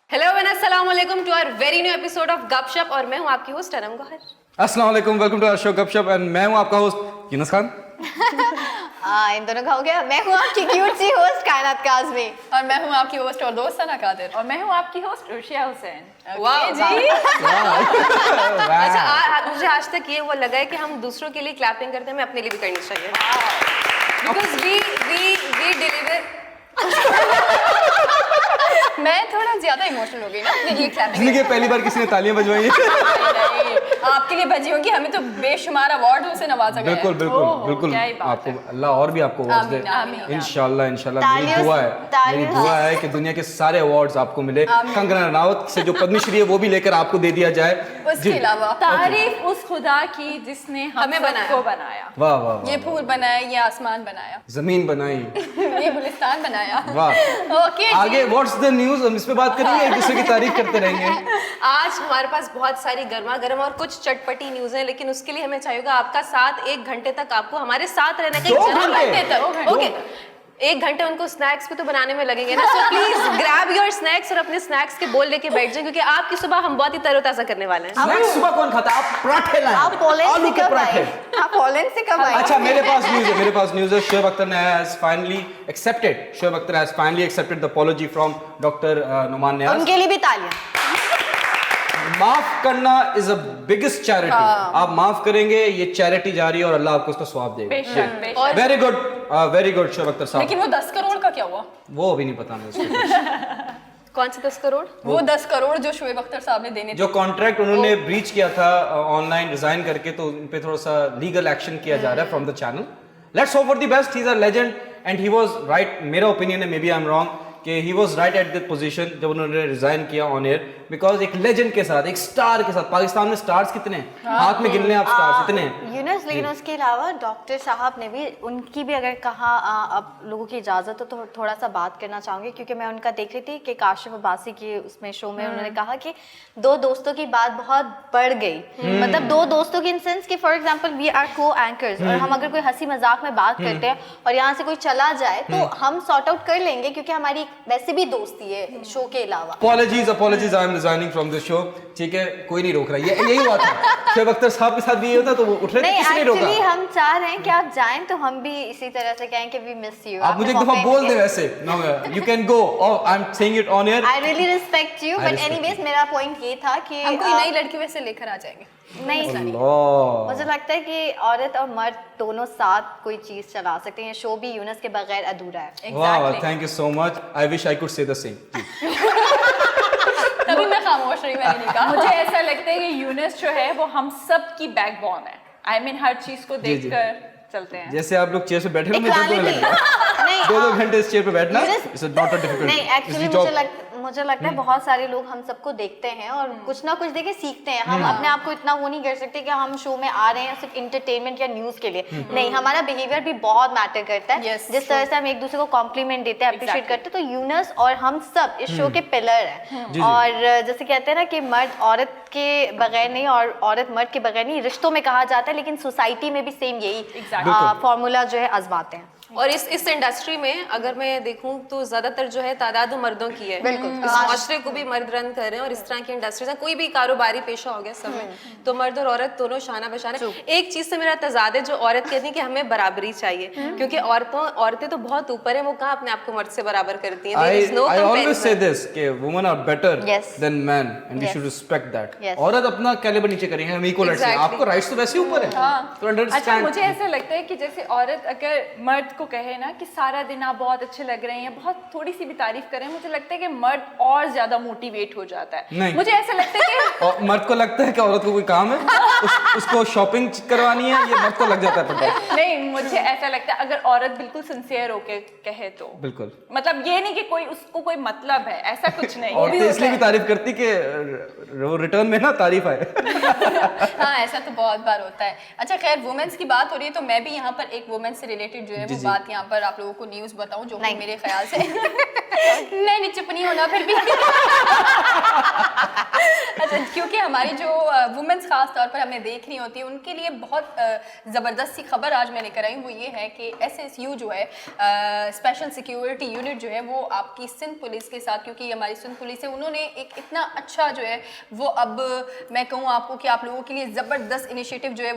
Hello and अस्सलाम वालेकुम to our very new episode of गपशप और मैं हूं आपकी होस्ट अनम गौहर। अस्सलाम वालेकुम, वेलकम टू आवर शो गपशप एंड मैं हूं आपका होस्ट यूनुस खान। इन दोनों का हो गया। मैं हूँ आपकी क्यूट सी होस्ट कायनात काज़मी और मैं हूँ आपकी होस्ट और दोस्त सना कादिर और मैं हूँ आपकी होस्ट रुशिया हुसैन। वाह जी अच्छा मुझे आज तक ये वो लगा है कि हम दूसरों के लिए क्लैपिंग करते हैं, हमें अपने लिए भी करनी चाहिए बिकॉज वी डिलीवर। मैं थोड़ा ज्यादा इमोशनल हो गई ना अपने लिए क्लैपिंग। जिंदगी में पहली बार किसी ने तालियां बजवाई है। नहीं, आपके लिए बजी होंगी, हमें तो बेशुमार अवार्ड से नवाजा गया है। बिल्कुल बिल्कुल ओह, बिल्कुल क्या ही बात आपको है। अल्लाह और भी आपको अवार्ड्स दे आमीन, आमीन। इंशाल्लाह इंशाल्लाह। मेरी दुआ है कि दुनिया के सारे अवार्ड्स आपको मिले। कंगना रनावत से जो पद्मश्री है वो भी लेकर आपको दे दिया जाए। उसके अलावा तारीफ उस खुदा की जिसने हमें सबको बनाया। वाह वाह वाह, ये फूल बनाया, ये आसमान बनाया, जमीन बनाई। ये गुलिस्तान बनाया। वाह ओके आगे व्हाट्स द न्यूज़, हम इस पे बात करेंगे, एक दूसरे की तारीफ करते रहेंगे। आज हमारे पास बहुत सारी गर्मा गर्म और कुछ चटपटी न्यूज है, लेकिन उसके लिए हमें चाहिए आपका साथ। 1 घंटे तक आपको हमारे साथ रहने का। 2 घंटे? ओके 1 घंटे उनको स्नैक्स भी तो बनाने में लगेंगे ना, so please grab your snacks और अपने स्नैक्स के बोल लेके बैठ जाएं, क्योंकि आपकी सुबह हम बहुत ही तरोताजा करने वाले हैं। स्नैक्स सुबह कौन खाता है? आप पराठे लाए, आप पोलैंड से आलू के कब पराठे। आए? आप पोलैंड से कब आए? अच्छा मेरे पास न्यूज़ है। Shoaib Akhtar has finally accepted the apology from doctor Numan Niaz. उनके लिए भी तालियां। माफ करना इज अ बिगेस्ट चैरिटी। आप माफ करेंगे, ये चैरिटी जा रही है और अल्लाह आपको उसका स्वाब देगा। बेशक बेशक। वेरी गुड शोएब अख्तर साहब। लेकिन वो 10 करोड़ का क्या हुआ? वो अभी नहीं पता मुझे। कौन से 10 करोड़? वो 10 करोड़ जो शोएब अख्तर साहब ने देने जो कॉन्ट्रैक्ट उन्होंने ब्रीच किया था ऑनलाइन रिजाइन करके, तो उन पे थोड़ा सा लीगल एक्शन किया जा रहा है from the channel. Let's hope for the best. He is a legend and he was right. मेरा ओपिनियन है, maybe I am wrong, कि he was right at the position जब उन्होंने रिजाइन किया ऑन एयर, बिकॉज एक legend के साथ, एक स्टार के साथ। पाकिस्तान में स्टार्स कितने हैं? हाथ में गिन लें आप स्टार्स इतने हैं। यूनुस, लेकिन उसके अलावा डॉक्टर साहब ने भी, उनकी भी अगर कहा अब लोगों की इजाज़त हो तो थोड़ा सा बात करना चाहूँगी, क्योंकि मैं उनका देख रही थी कि काशिफ अब्बासी की उसमें शो में उन्होंने कहा कि 2 दोस्तों की बात बहुत बढ़ गई। मतलब 2 दोस्तों की इन सेंस कि फॉर एग्जांपल वी आर को एंकर्स, और हम अगर कोई हंसी मजाक में बात करते हैं और यहाँ से कोई चला जाए तो हम सॉर्ट आउट कर लेंगे, क्योंकि हमारी वैसे भी दोस्ती है शो के अलावा। Apologies I am resigning from this show. ठीक है, कोई नहीं रोक रहा। ये यही हुआ था शोएब अख्तर साहब के साथ भी ये होता तो वो उठ रहे थे, नहीं, किसी ने रोका। एक्चुअली हम चाह रहे हैं कि आप जाएं तो हम भी इसी तरह से कहें कि वी मिस यू। आप मुझे एक दफा बोल दे वैसे। No you can go, I am saying it on air. I really respect you, I but respect anyways मेरा पॉइंट ये था कि हम कोई नई लड़की वैसे लेकर आ जाएंगे। नहीं, अल्लाह। मुझे लगता है कि औरत और मर्द दोनों साथ कोई चीज चला सकते हैं। शो भी यूनुस के बगैर अधूरा है। वाह, thank you so much. I wish I could say the same. तभी मैं खामोश रही, मैंने नहीं कहा। मुझे ऐसा लगता है कि यूनुस जो है वो हम सब की बैकबोन है। आई मीन हर चीज को जी, जी। देखकर चलते हैं। जैसे आप लोग चेयर पे बैठे हो, मुझे तो Equality। लगता है नहीं, 2 घंटे इस चेयर पे बैठना Yunus- it's not a difficult. नहीं, एक्चुअली मुझे लगता है बहुत सारे लोग हम सबको देखते हैं और कुछ ना कुछ देखे सीखते हैं। हम अपने आप को इतना वो नहीं कर सकते कि हम शो में आ रहे हैं सिर्फ इंटरटेनमेंट या न्यूज के लिए। नहीं, हमारा बिहेवियर भी बहुत मैटर करता है। Yes, जिस तरह से हम एक दूसरे को कॉम्प्लीमेंट देते हैं, अप्रिशिएट करते हैं, तो यूनुस और हम सब इस शो के पिलर हैं। जी। और जैसे कहते हैं ना कि मर्द औरत के बगैर नहीं और औरत मर्द के बगैर नहीं, रिश्तों में कहा जाता है, लेकिन सोसाइटी में भी सेम यही Exactly। फॉर्मूला जो है आजमाते हैं। और इस इंडस्ट्री में अगर मैं देखूं तो ज्यादातर जो है तादाद मर्दों की है। बिल्कुल। इस माशरे को भी मर्द रन कर रहे हैं, और इस तरह की इंडस्ट्रीज है, कोई भी कारोबारी पेशा हो गया सब में, तो मर्द और औरत दोनों शाना बशाना। एक चीज से मेरा तजाद है, जो औरत कहती है कि हमें बराबरी चाहिए, क्योंकि औरतें तो बहुत ऊपर है, वो कहाँ अपने आप को मर्द से बराबर करती हैं। There is no I always comparison. say this कि women are better Yes. than men and we Yes. should respect that. Yes. औरत अपना कैलिबर नीचे करेंगे, हम इक्वल हैं। Exactly. आपको राइट्स तो वैसे ही ऊपर है, तो अच्छा, अंडरस्टैंड। मुझे ऐसा लगता है कि जैसे औरत अगर मर्द को कहे ना कि सारा दिन आप बहुत अच्छे लग रहे हैं या बहुत थोड़ी सी भी तारीफ करें, मुझे लगता है कि मर्द और ज्यादा मोटिवेट हो जाता है। नहीं। मुझे ऐसा लगता है कि और मर्द को लगता है कि औरत को कोई काम है, उसको शॉपिंग करवानी है, ये मर्द को लग जाता है पता। नहीं, मुझे ऐसा लगता है अगर औरत बिल्कुल सिंसियर होके कहे तो, बिल्कुल। मतलब ये नहीं कि कोई उसको कोई मतलब है, ऐसा कुछ नहीं। और तो इसलिए भी तारीफ करती कि वो रिटर्न में ना तारीफ आए। हाँ, ऐसा तो बहुत बार होता है। अच्छा खैर, वुमेन्स की बात हो रही है तो मैं भी यहाँ पर एक वुमेन से रिलेटेड जो है वो बात यहाँ पर आप लोगों को न्यूज़ बताऊं जो कि नहीं। मेरे ख्याल से नहीं नहीं, चुप नहीं होना फिर भी अच्छा, क्योंकि हमारी जो वुमेन्स खास तौर पर हमें देख रही होती है उनके लिए बहुत ज़बरदस्त सी खबर आज मैं लेकर आई हूँ। वो ये है कि SSU जो है स्पेशल सिक्योरिटी यूनिट जो है वो आपकी सिंध पुलिस के साथ, क्योंकि हमारी सिंध पुलिस है, उन्होंने एक इतना अच्छा जो है वो अब मैं कहूँ आपको कि आप लोगों के लिए ज़बरदस्त इनिशिएटिव जो है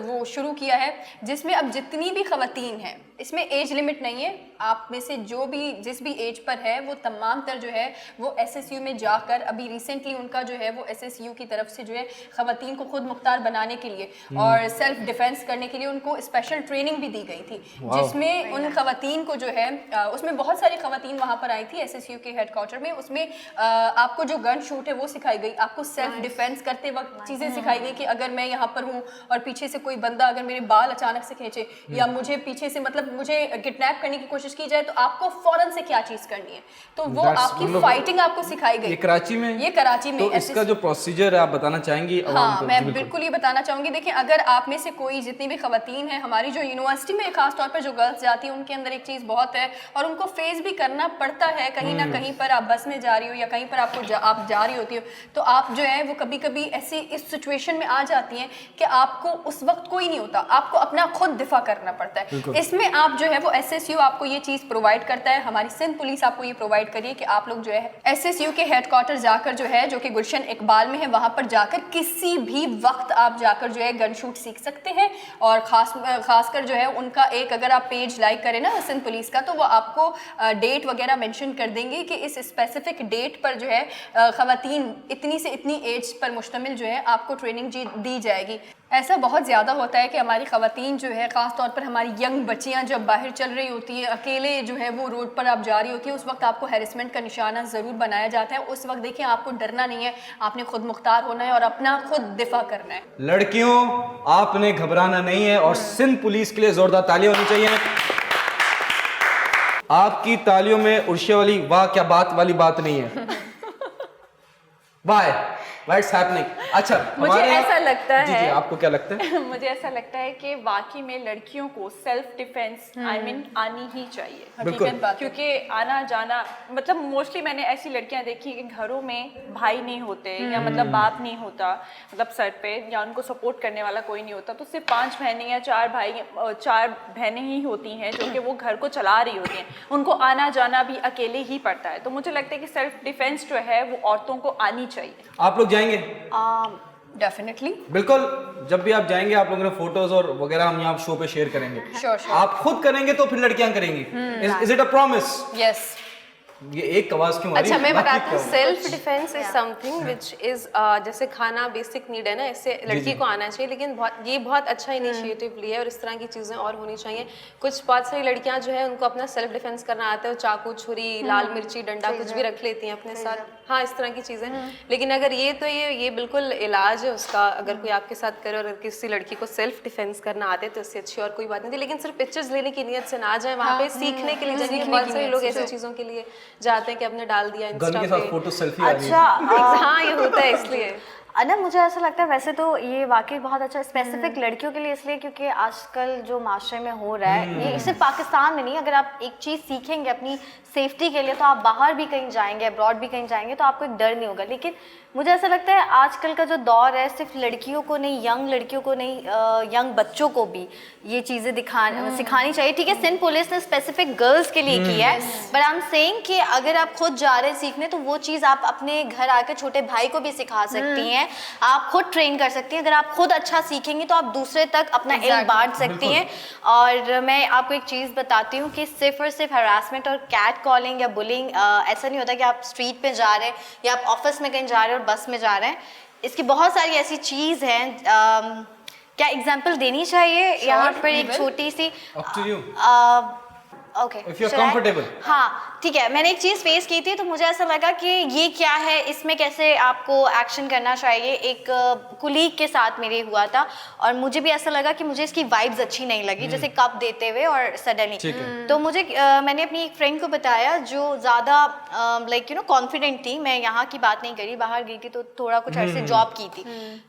वो शुरू किया है, जिसमें अब जितनी भी ख़वातीन हैं, इसमें एज लिमिट नहीं है, आप में से जो भी जिस भी एज पर है वो तमाम तर जो है वो SSU में जाकर, अभी रिसेंटली उनका जो है वो SSU की तरफ से जो है ख़वातीन को खुद मुख्तार बनाने के लिए और सेल्फ डिफेंस करने के लिए उनको स्पेशल ट्रेनिंग भी दी गई थी, जिसमें उन ख़वातीन को जो है उसमें बहुत सारी ख़वातीन वहाँ पर आई थी SSU के हेडक्वार्टर में। उसमें आपको जो गन शूट है वो सिखाई गई, आपको सेल्फ डिफेंस करते वक्त चीज़ें सिखाई गई कि अगर मैं यहाँ पर हूँ और पीछे से कोई बंदा अगर मेरे बाल अचानक से खींचे या मुझे पीछे से मतलब मुझे किडनैप करने की कोशिश की जाए तो आपको फौरन से क्या चीज़ करनी है, तो वो आपकी फाइटिंग आपको सिखाई गई। ये कराची में, ये कराची में तो इसका जो प्रोसीजर है आप बताना चाहेंगी? हाँ, मैं बिल्कुल ये बताना चाहूँगी। देखिए, अगर आप में से कोई जितनी भी ख़वातीन हैं, हमारी जो यूनिवर्सिटी में खास तौर पर जो गर्ल्स जाती हैं उनके अंदर एक चीज़ बहुत है और उनको फेस भी करना पड़ता है कहीं ना कहीं पर, आप बस में जा रही हो या कहीं पर आप जा रही होती हो तो आप जो है वो कभी कभी ऐसी इस सिचुएशन में आ जाती हैं कि आपको उस वक्त कोई नहीं होता, आपको अपना खुद दिफा करना पड़ता है। इसमें आप जो है वो SSU आपको ये चीज़ प्रोवाइड करता है, हमारी सिंध पुलिस आपको ये प्रोवाइड करिए कि आप लोग जो है SSU के हेडक्वार्टर जाकर जो है, जो कि गुलशन इकबाल में है, वहाँ पर जाकर किसी भी वक्त आप जाकर जो है गन शूट सीख सकते हैं। और खासकर जो है उनका एक अगर आप पेज लाइक करें ना सिंध पुलिस का, तो वो आपको डेट वगैरह मेंशन कर देंगे कि इस स्पेसिफिक डेट पर जो है ख़वातीन इतनी से इतनी एज पर मुश्तमिल जो है आपको ट्रेनिंग दी जाएगी। ऐसा बहुत ज़्यादा होता है कि हमारी ख़वातीन जो है ख़ास तौर पर हमारी यंग बच्चियां जब बाहर चल रही होती हैं, अकेले जो है वो रोड पर आप जा रही होती है, उस वक्त आपको हैरेसमेंट का निशाना ज़रूर बनाया जाता है। उस वक्त देखिए आपको डरना नहीं है, आपने खुद मुख्तार होना है और अपना खुद दिफा करना है। लड़कियों, आपने घबराना नहीं है और सिंध पुलिस के लिए जोरदार तालियां होनी चाहिए। आपकी तालियों में उर्शे वाली वाह क्या बात वाली बात नहीं है। Bye what's happening. अच्छा, मुझे ऐसा लगता है, जी, आपको क्या लगता है? मुझे ऐसा लगता है कि वाकई में लड़कियों को सेल्फ डिफेंस आनी ही चाहिए, हकीकत बात, क्योंकि आना जाना मतलब मोस्टली मैंने ऐसी लड़कियां देखी कि घरों में भाई नहीं होते या मतलब बाप नहीं होता, मतलब सर पे, या उनको सपोर्ट करने वाला कोई नहीं होता, तो सिर्फ 5 बहनें या 4 बहनें ही होती हैं जो कि वो घर को चला रही होती हैं, उनको आना जाना भी अकेले ही पड़ता है। तो मुझे लगता है कि सेल्फ डिफेंस जो है वो औरतों को आनी चाहिए। आप लोग जाएंगे? डेफिनेटली, बिल्कुल। जब भी आप जाएंगे आप लोगों ने फोटोज और वगैरह हम यहाँ शो पे शेयर करेंगे। श्योर। आप खुद करेंगे तो फिर लड़कियां करेंगी। Is it a promise? Yes. ये एक आवाज क्यों आ रही है? अच्छा, मैं बताती हूँ, self defence is something which is जैसे खाना बेसिक नीड है ना, इससे लड़की को आना चाहिए, लेकिन ये बहुत अच्छा इनिशिएटिव लिया है और इस तरह की चीज़ें और होनी चाहिए। कुछ बहुत सारी लड़कियां जो है उनको अपना सेल्फ डिफेंस करना आता है, वो चाकू, छुरी, लाल मिर्ची, डंडा कुछ भी रख लेती हैं अपने साथ, हाँ, इस तरह की चीज़ें। लेकिन अगर ये बिल्कुल इलाज है उसका, अगर कोई आपके साथ करे और अगर किसी लड़की को सेल्फ डिफेंस करना आते तो इससे अच्छी और कोई बात नहीं थी। लेकिन सिर्फ पिक्चर्स लेने की नीयत से ना जाए, वहाँ पे सीखने के लिए जाइए। बहुत सारे लोग ऐसी चीज़ों के लिए जाते हैं कि आपने डाल दिया इंस्टा पे, गन के साथ फोटो सेल्फी आ रही है। अच्छा, हाँ, ये होता है इसलिए। अना मुझे ऐसा लगता है वैसे तो ये वाकई बहुत अच्छा स्पेसिफिक लड़कियों के लिए, इसलिए क्योंकि आजकल जो माशरे में हो रहा है, ये सिर्फ पाकिस्तान में नहीं, अगर आप एक चीज़ सीखेंगे अपनी सेफ्टी के लिए तो आप बाहर भी कहीं जाएंगे, अब्रॉड भी कहीं जाएंगे तो आपको एक डर नहीं होगा। लेकिन मुझे ऐसा लगता है आजकल का जो दौर है, सिर्फ लड़कियों को नहीं, यंग लड़कियों को नहीं, यंग बच्चों को भी ये चीज़ें सिखानी चाहिए। ठीक है, सिंध पुलिस ने स्पेसिफिक गर्ल्स के लिए की है, बट आई एम सेइंग कि अगर आप खुद जा रहे हैं सीखने तो वो चीज़ आप अपने घर आकर छोटे भाई को भी सिखा सकती हैं, आप खुद ट्रेन कर सकती हैं। अगर आप खुद अच्छा सीखेंगी तो आप दूसरे तक अपना इल्म बांट सकती हैं। और मैं आपको एक चीज़ बताती हूँ कि सिर्फ और सिर्फ हरासमेंट और कैट कॉलिंग या बुलिंग ऐसा नहीं होता कि आप स्ट्रीट पे जा रहे हैं या आप ऑफिस में कहीं जा रहे हैं और बस में जा रहे हैं। इसकी बहुत सारी ऐसी चीज़ हैं। क्या एग्जाम्पल देनी चाहिए यहाँ पर? एक छोटी सी okay, if you are comfortable. हाँ, ठीक है। मैंने एक चीज़ फेस की थी तो मुझे ऐसा लगा कि ये क्या है, इसमें कैसे आपको एक्शन करना चाहिए। एक कुलीग के साथ मेरे हुआ था और मुझे भी ऐसा लगा कि मुझे इसकी वाइब्स अच्छी नहीं लगी, जैसे कप देते हुए और सडनली। तो मुझे मैंने अपनी एक फ्रेंड को बताया जो ज़्यादा लाइक कॉन्फिडेंट थी, मैं यहाँ की बात नहीं करी, बाहर गई थी तो थोड़ा कुछ अरसे जॉब की थी,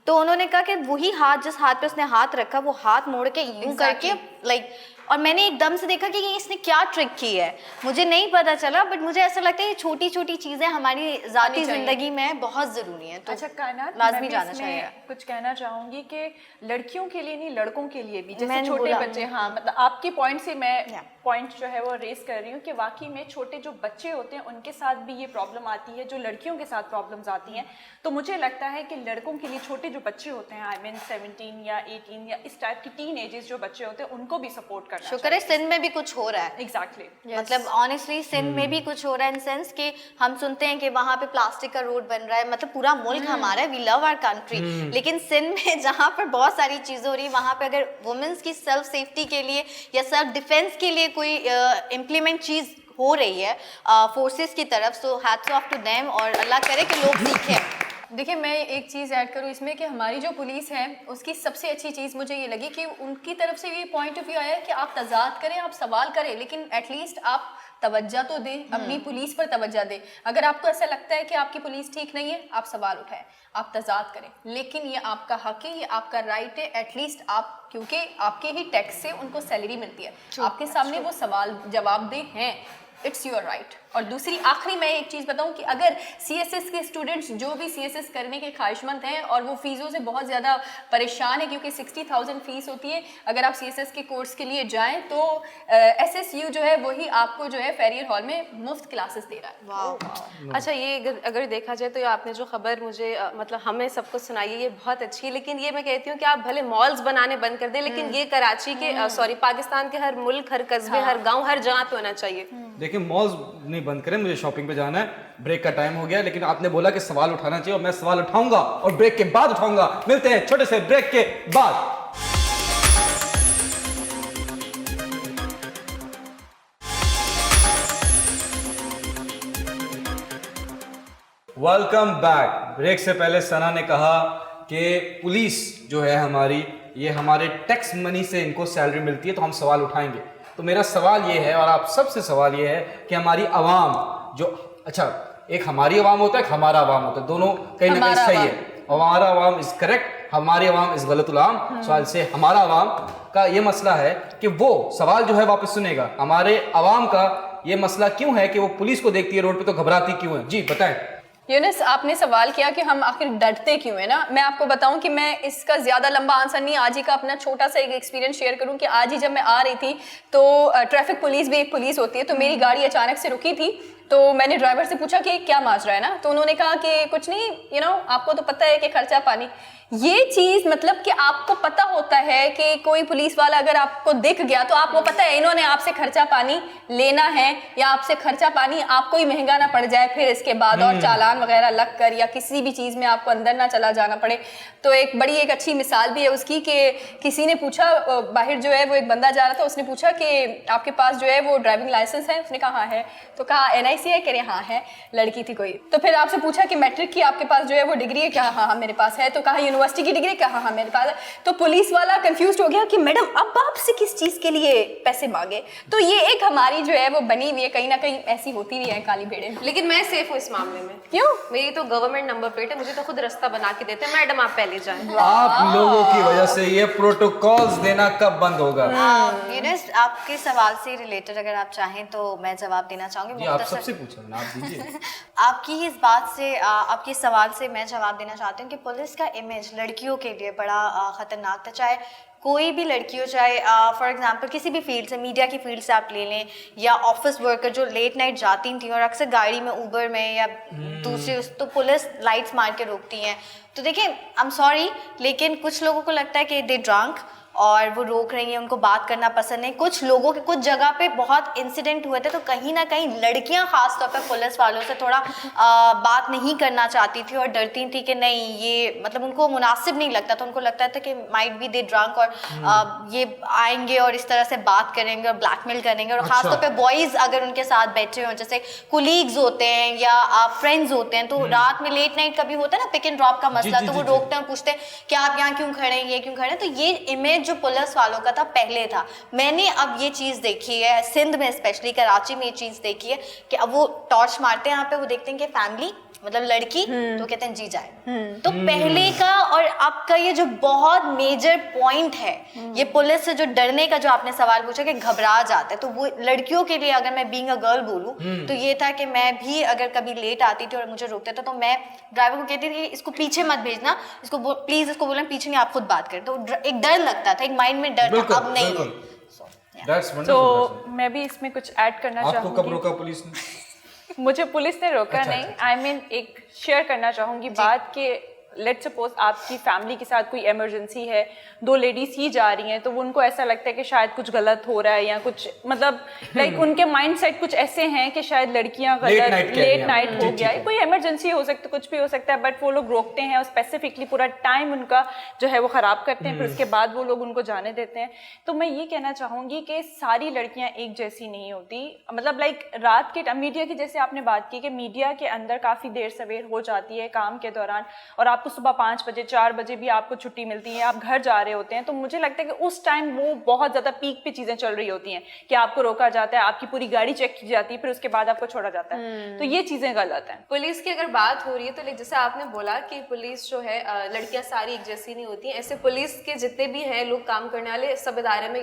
तो उन्होंने कहा कि वही हाथ, जिस हाथ पे उसने हाथ रखा वो हाथ मोड़ के यूं करके लाइक, और मैंने एकदम से देखा कि ये इसने क्या ट्रिक की है, मुझे नहीं पता चला, बट मुझे ऐसा लगता है ये छोटी छोटी चीज़ें हमारी ज़ाती ज़िंदगी में बहुत ज़रूरी हैं। तो अच्छा कायनात, लाजमी मैं भी जाना इसमें चाहिए। कुछ कहना चाहूंगी कि लड़कियों के लिए नहीं, लड़कों के लिए भी, जैसे मैंने छोटे बोला। बच्चे, हाँ मतलब आपके पॉइंट से मैं पॉइंट जो है वो रेस कर रही हूँ कि वाकई में छोटे जो बच्चे होते हैं उनके साथ भी ये प्रॉब्लम आती है, जो लड़कियों के साथ प्रॉब्लम्स आती हैं। तो मुझे लगता है कि लड़कों के लिए छोटे जो बच्चे होते हैं, आई मीन 17 या 18 या इस टाइप की टीन एजेस जो बच्चे होते हैं, उनको भी सपोर्ट करना शुक्र है सिंध में भी कुछ हो रहा है। एग्जैक्टली मतलब ऑनेस्टली सिंध में भी कुछ हो रहा है, इन सेंस कि हम सुनते हैं कि वहाँ पे प्लास्टिक का रोड बन रहा है, मतलब पूरा मुल्क हमारा है, वी लव आवर कंट्री, लेकिन सिंध में जहाँ पर बहुत सारी चीज़ें हो रही है, वहाँ पे अगर वुमेन्स की सेल्फ सेफ्टी के लिए या सेल्फ डिफेंस के लिए कोई इम्प्लीमेंट चीज़ हो रही है फोर्सेस की तरफ, so hats off to them, और अल्लाह करे कि लोग सीखें। देखिए मैं एक चीज़ ऐड करूँ इसमें कि हमारी जो पुलिस है उसकी सबसे अच्छी चीज़ मुझे ये लगी कि उनकी तरफ से ये पॉइंट ऑफ व्यू आया कि आप तजाद करें, आप सवाल करें, लेकिन एटलीस्ट आप तवज्जो तो दें, अपनी पुलिस पर तवज्जो दें। अगर आपको ऐसा लगता है कि आपकी पुलिस ठीक नहीं है, आप सवाल उठाएं, आप तजाद करें, लेकिन ये आपका हक है, ये आपका राइट है। एटलीस्ट आप, क्योंकि आपके ही टैक्स से उनको सैलरी मिलती है, आपके सामने वो सवाल जवाब दे हैं, इट्स योर राइट। और दूसरी आखिरी मैं एक चीज़ बताऊं कि अगर CSS के स्टूडेंट्स जो भी CSS करने के ख्वाहिशमंद हैं और वो फ़ीसों से बहुत ज़्यादा परेशान है, क्योंकि 60,000 फ़ीस होती है, अगर आप CSS के कोर्स के लिए जाएं तो SSU जो है वही आपको जो है फेरियर हॉल में मुफ्त क्लासेस दे रहा है। वाह। अच्छा, ये अगर देखा जाए तो ये आपने जो खबर मुझे मतलब हमें सबको सुनाई है, ये बहुत अच्छी है, लेकिन ये मैं कहती हूँ कि आप भले मॉल्स बनाने बंद कर दें, लेकिन ये कराची के सॉरी पाकिस्तान के हर मुल्क, हर कस्बे, हर गांव, हर जगह पे होना चाहिए। देखिए मॉल्स नहीं बंद करें, मुझे शॉपिंग पे जाना है, ब्रेक का टाइम हो गया, लेकिन आपने बोला कि सवाल उठाना चाहिए और मैं सवाल उठाऊंगा और ब्रेक के बाद उठाऊंगा। मिलते हैं छोटे से ब्रेक के बाद। Welcome back. ब्रेक से पहले सना ने कहा कि पुलिस जो है हमारी, ये हमारे टैक्स मनी से इनको सैलरी मिलती है, तो हम सवाल उठाएंगे। तो मेरा सवाल ये है और आप सबसे सवाल ये है कि हमारी आवाम जो, अच्छा एक हमारी आवाम होता है, एक हमारा आवाम होता है, दोनों कहीं ना कहीं सही है। हमारा आवाम इज करेक्ट, हमारी आवाम इज गलत उलाम। सवाल से हमारा आवाम का ये मसला है कि वो सवाल जो है वापस सुनेगा, हमारे आवाम का ये मसला क्यों है कि वो पुलिस को देखती है रोड पे तो घबराती क्यों है। जी बताएं। यूनिस, आपने सवाल किया कि हम आखिर डरते क्यों है ना। मैं आपको बताऊं कि मैं इसका ज़्यादा लंबा आंसर नहीं, आज ही का अपना छोटा सा एक एक्सपीरियंस शेयर करूं कि आज ही जब मैं आ रही थी तो ट्रैफिक पुलिस भी एक पुलिस होती है, तो मेरी गाड़ी अचानक से रुकी थी, तो मैंने ड्राइवर से पूछा कि क्या माजरा है ना, तो उन्होंने कहा कि कुछ नहीं, आपको तो पता है कि खर्चा पानी। ये चीज़ मतलब कि आपको पता होता है कि कोई पुलिस वाला अगर आपको दिख गया तो आपको पता है इन्होंने आपसे खर्चा पानी लेना है, या आपसे खर्चा पानी आपको ही महंगा ना पड़ जाए फिर इसके बाद, और चालान वगैरह लग कर या किसी भी चीज़ में आपको अंदर ना चला जाना पड़े। तो एक अच्छी मिसाल भी है उसकी कि किसी ने पूछा, बाहर जो है वो एक बंदा जा रहा था, उसने पूछा कि आपके पास जो है वो ड्राइविंग लाइसेंस है? उसने कहा हाँ है। तो कहा NIC है? कह रहे हाँ है। लड़की थी कोई। तो फिर आपसे पूछा कि मैट्रिक की आपके पास जो है वो डिग्री है? क्या हाँ हाँ मेरे पास है। तो कहा यूनिवर्सिटी की डिग्री? क्या हाँ हाँ मेरे पास है। तो पुलिस वाला कंफ्यूज हो गया कि मैडम अब आपसे किस चीज़ के लिए पैसे मांगे। तो ये एक हमारी जो है वो बनी हुई है, कहीं ना कहीं ऐसी होती भी है काली भेड़े। लेकिन मैं सेफ हूँ इस मामले में। क्यों? मेरी तो गवर्नमेंट नंबर प्लेट है, मुझे तो खुद रास्ता बना के देते हैं, मैडम आप पहले जाएं। आप लोगों की वजह से ये प्रोटोकॉल्स देना कब बंद होगा? यूनिस, आपके सवाल से रिलेटेड अगर आप चाहें तो मैं जवाब देना चाहूँगी। आप सबसे पूछा ना, आप दीजिए। आपकी ही इस बात से, आपके सवाल से मैं जवाब देना चाहती हूँ कि पुलिस का इमेज लड़कियों के लिए बड़ा ख़तरनाक था। चाहे कोई भी लड़की हो, चाहे फॉर एग्जांपल किसी भी फील्ड से, मीडिया की फील्ड से आप ले लें, या ऑफिस वर्कर जो लेट नाइट जाती थी और अक्सर गाड़ी में, ऊबर में या दूसरे, तो पुलिस लाइट्स मार के रोकती हैं। तो देखिए, आई एम सॉरी, लेकिन कुछ लोगों को लगता है कि दे ड्रंक और वो रोक रही हैं, उनको बात करना पसंद नहीं। कुछ लोगों के कुछ जगह पे बहुत इंसिडेंट हुए थे, तो कहीं ना कहीं लड़कियां खास तौर पे पुलिस वालों से थोड़ा बात नहीं करना चाहती थी और डरती थी कि नहीं, ये मतलब उनको मुनासिब नहीं लगता था। उनको लगता था कि माइट बी दे ड्रंक और ये आएंगे और इस तरह से बात करेंगे और ब्लैकमेल करेंगे। और ख़ास तौर पे बॉयज़ अगर उनके साथ बैठे हों, जैसे कुलीग्स होते हैं या फ्रेंड्स होते हैं, तो रात में लेट नाइट कभी होता है ना पिक एंड ड्रॉप का मसला, तो वो रोकते हैं, पूछते हैं कि आप यहाँ क्यों खड़े हैं, ये क्यों खड़े हैं। तो ये इमेज जो पुलिस वालों का था पहले था। मैंने अब ये चीज़ देखी है सिंध में, स्पेशली कराची में ये चीज़ देखी है कि अब वो टॉर्च मारते हैं यहाँ पे, वो देखते हैं कि फैमिली मतलब लड़की तो कहते हैं जी जाए। तो पहले का और अब का ये जो बहुत मेजर पॉइंट है, ये पुलिस से जो डरने का जो आपने सवाल पूछा कि घबरा जाता है, तो वो लड़कियों के लिए अगर मैं बीइंग अ गर्ल बोलूं तो ये था कि मैं भी अगर कभी लेट आती थी और मुझे रोकते थे तो मैं ड्राइवर को कहती थी कि इसको पीछे मत भेजना, इसको प्लीज इसको बोलना पीछे नहीं, आप खुद बात करें। तो एक डर लगता था, एक माइंड में डर था, अब नहीं है। That's तो wonderful. मैं भी इसमें कुछ ऐड करना आपको चाहूंगी। कब रोका पुलिस ने? मुझे पुलिस ने रोका अच्छा, नहीं। आई मीन एक शेयर करना चाहूंगी बात कि लेट्स सपोज आपकी फैमिली के साथ कोई इमरजेंसी है, 2 लेडीज ही जा रही हैं, तो उनको ऐसा लगता है कि शायद कुछ गलत हो रहा है या कुछ मतलब लाइक उनके माइंडसेट कुछ ऐसे हैं कि शायद लड़कियां गलत लेट नाइट हो गया है, कोई इमरजेंसी हो सकती है, कुछ भी हो सकता है, बट वो लोग रोकते हैं और स्पेसिफिकली पूरा टाइम उनका जो है वो खराब करते हैं, फिर उसके बाद वो लोग उनको जाने देते हैं। तो मैं ये कहना चाहूंगी कि सारी लड़कियां एक जैसी नहीं होती। मतलब लाइक रात के मीडिया की जैसे आपने बात की कि मीडिया के अंदर काफी देर सवेर हो जाती है काम के दौरान, और आपको सुबह 5 बजे 4 बजे भी आपको छुट्टी मिलती है, आप घर जा रहे होते हैं, तो मुझे लगता है कि उस टाइम वो बहुत ज्यादा पीक पे चीजें चल रही होती हैं कि आपको रोका जाता है, आपकी पूरी गाड़ी चेक की जाती है, फिर उसके बाद आपको छोड़ा जाता है। तो ये चीजें गलत हैं। पुलिस की अगर बात हो रही है तो लाइक जैसे आपने बोला कि पुलिस जो है लड़कियां सारी एक जैसी नहीं होती हैं, ऐसे पुलिस के जितने भी हैं लोग काम करने वाले सब इदारे में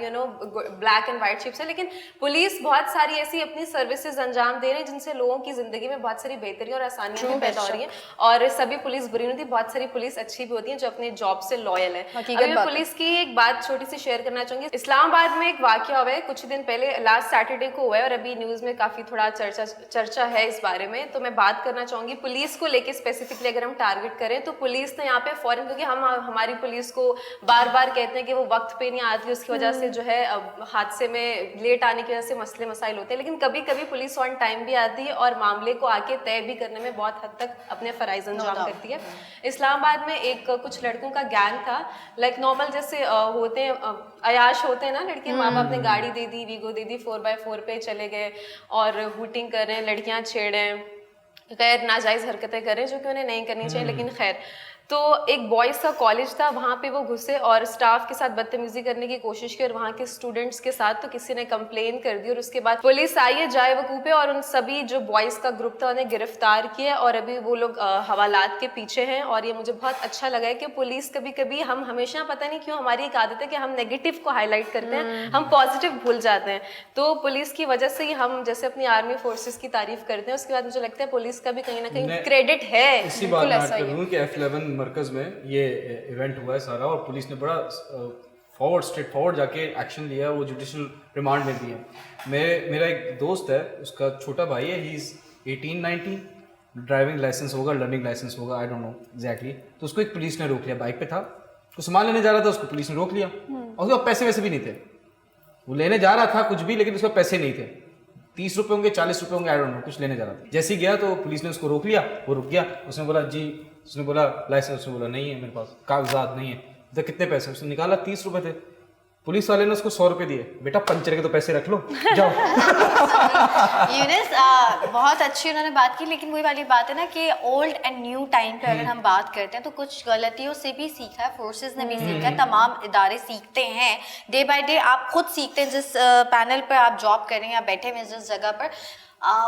ब्लैक एंड व्हाइट शिप्स है, लेकिन पुलिस बहुत सारी ऐसी अपनी सर्विसेज अंजाम दे रहे हैं जिनसे लोगों की जिंदगी में बहुत सारी बेहतरी और आसानियां भी पैदा हो रही है। और सभी पुलिस बुरी नहीं होती, बहुत सारी पुलिस अच्छी भी होती है जो अपने जॉब से लॉयल है। अभी मैं पुलिस की एक बात छोटी सी शेयर करना चाहूंगी। इस्लामाबाद में एक वाकया हुआ है कुछ दिन पहले, लास्ट सैटरडे को हुआ है, और अभी न्यूज में काफी थोड़ा चर्चा है इस बारे में, तो मैं बात करना चाहूंगी पुलिस को लेके स्पेसिफिकली। अगर हम टारगेट करें तो पुलिस ने यहाँ पे फॉरन, क्योंकि हम हमारी पुलिस को बार बार कहते हैं कि वो वक्त पे नहीं आती, उसकी वजह से जो है हादसे में लेट आने की वजह से मसले मसाइल होते हैं, लेकिन कभी कभी पुलिस ऑन टाइम भी आती है और मामले को आके तय भी करने में बहुत हद तक अपने फराइज अंजाम करती है। इस्लामाबाद में एक कुछ लड़कों का गैंग था, लाइक नॉर्मल जैसे होते हैं अयाश होते हैं ना लड़के, माँ बाप ने गाड़ी दे दी, वीगो दे दी, 4x4 पे चले गए और हुटिंग कर रहे हैं, लड़कियां छेड़ रहे हैं, गैर नाजायज हरकतें कर रहे हैं जो कि उन्हें नहीं करनी चाहिए, लेकिन खैर। तो एक बॉयज़ का कॉलेज था, वहाँ पे वो घुसे और स्टाफ के साथ बदतमीजी करने की कोशिश की और वहाँ के स्टूडेंट्स के साथ, तो किसी ने कंप्लेन कर दी और उसके बाद पुलिस आई है जाए वकूफ़ पे और उन सभी जो बॉयज़ का ग्रुप था उन्हें गिरफ्तार किया और अभी वो लोग हवालात के पीछे हैं। और ये मुझे बहुत अच्छा लगा है कि पुलिस कभी कभी, हम हमेशा पता नहीं क्यों हमारी एक आदत है कि हम नेगेटिव को हाईलाइट करते हैं, हम पॉजिटिव भूल जाते हैं। तो पुलिस की वजह से ही हम जैसे अपनी आर्मी फोर्सेस की तारीफ करते हैं, उसके बाद मुझे लगता है पुलिस का भी कहीं ना कहीं क्रेडिट है। इसी बात मैं ऐड करूँ कि F11 मरकज में ये इवेंट हुआ है सारा, और पुलिस ने बड़ा स्ट्रेट फॉरवर्ड जाके एक्शन लिया, वो जुडिशल रिमांड में दिया। मेरा एक दोस्त है, उसका छोटा भाई है, ही इज़ 18-19, ड्राइविंग लाइसेंस होगा, लर्निंग लाइसेंस होगा, आई डोंट नो एग्जैक्टली। तो उसको एक पुलिस ने रोक लिया, बाइक पे था, उसको सामान लेने जा रहा था, उसको पुलिस ने रोक लिया और उसके पास पैसे वैसे भी नहीं थे, वो लेने जा रहा था कुछ भी, लेकिन उसके पास पैसे नहीं थे, 30 रुपये होंगे, 40 रुपये होंगे, आई डोंट नो, कुछ लेने जा रहा था। जैसे ही गया तो पुलिस ने उसको रोक लिया, वो रुक गया, उसने बोला जी, उसने बोला लाइसेंस, उसने बोला नहीं है मेरे पास, कागजात नहीं है। तो कितने पैसे? उसने निकाला 30 रुपये थे। पुलिस वाले ने उसको 100 रुपये दिए, बेटा पंचर के तो पैसे रख लो, जाओ। यूनिस बहुत अच्छी उन्होंने बात की, लेकिन वही वाली बात है ना कि ओल्ड एंड न्यू टाइम पे अगर हम बात करते हैं तो कुछ गलतियों से भी सीखा है, फोर्सेस ने भी सीखा है, तमाम इदारे सीखते हैं, डे बाय डे आप खुद सीखते हैं। जिस पैनल पर आप जॉब कर रहे हैं या बैठे हुए जिस जगह पर,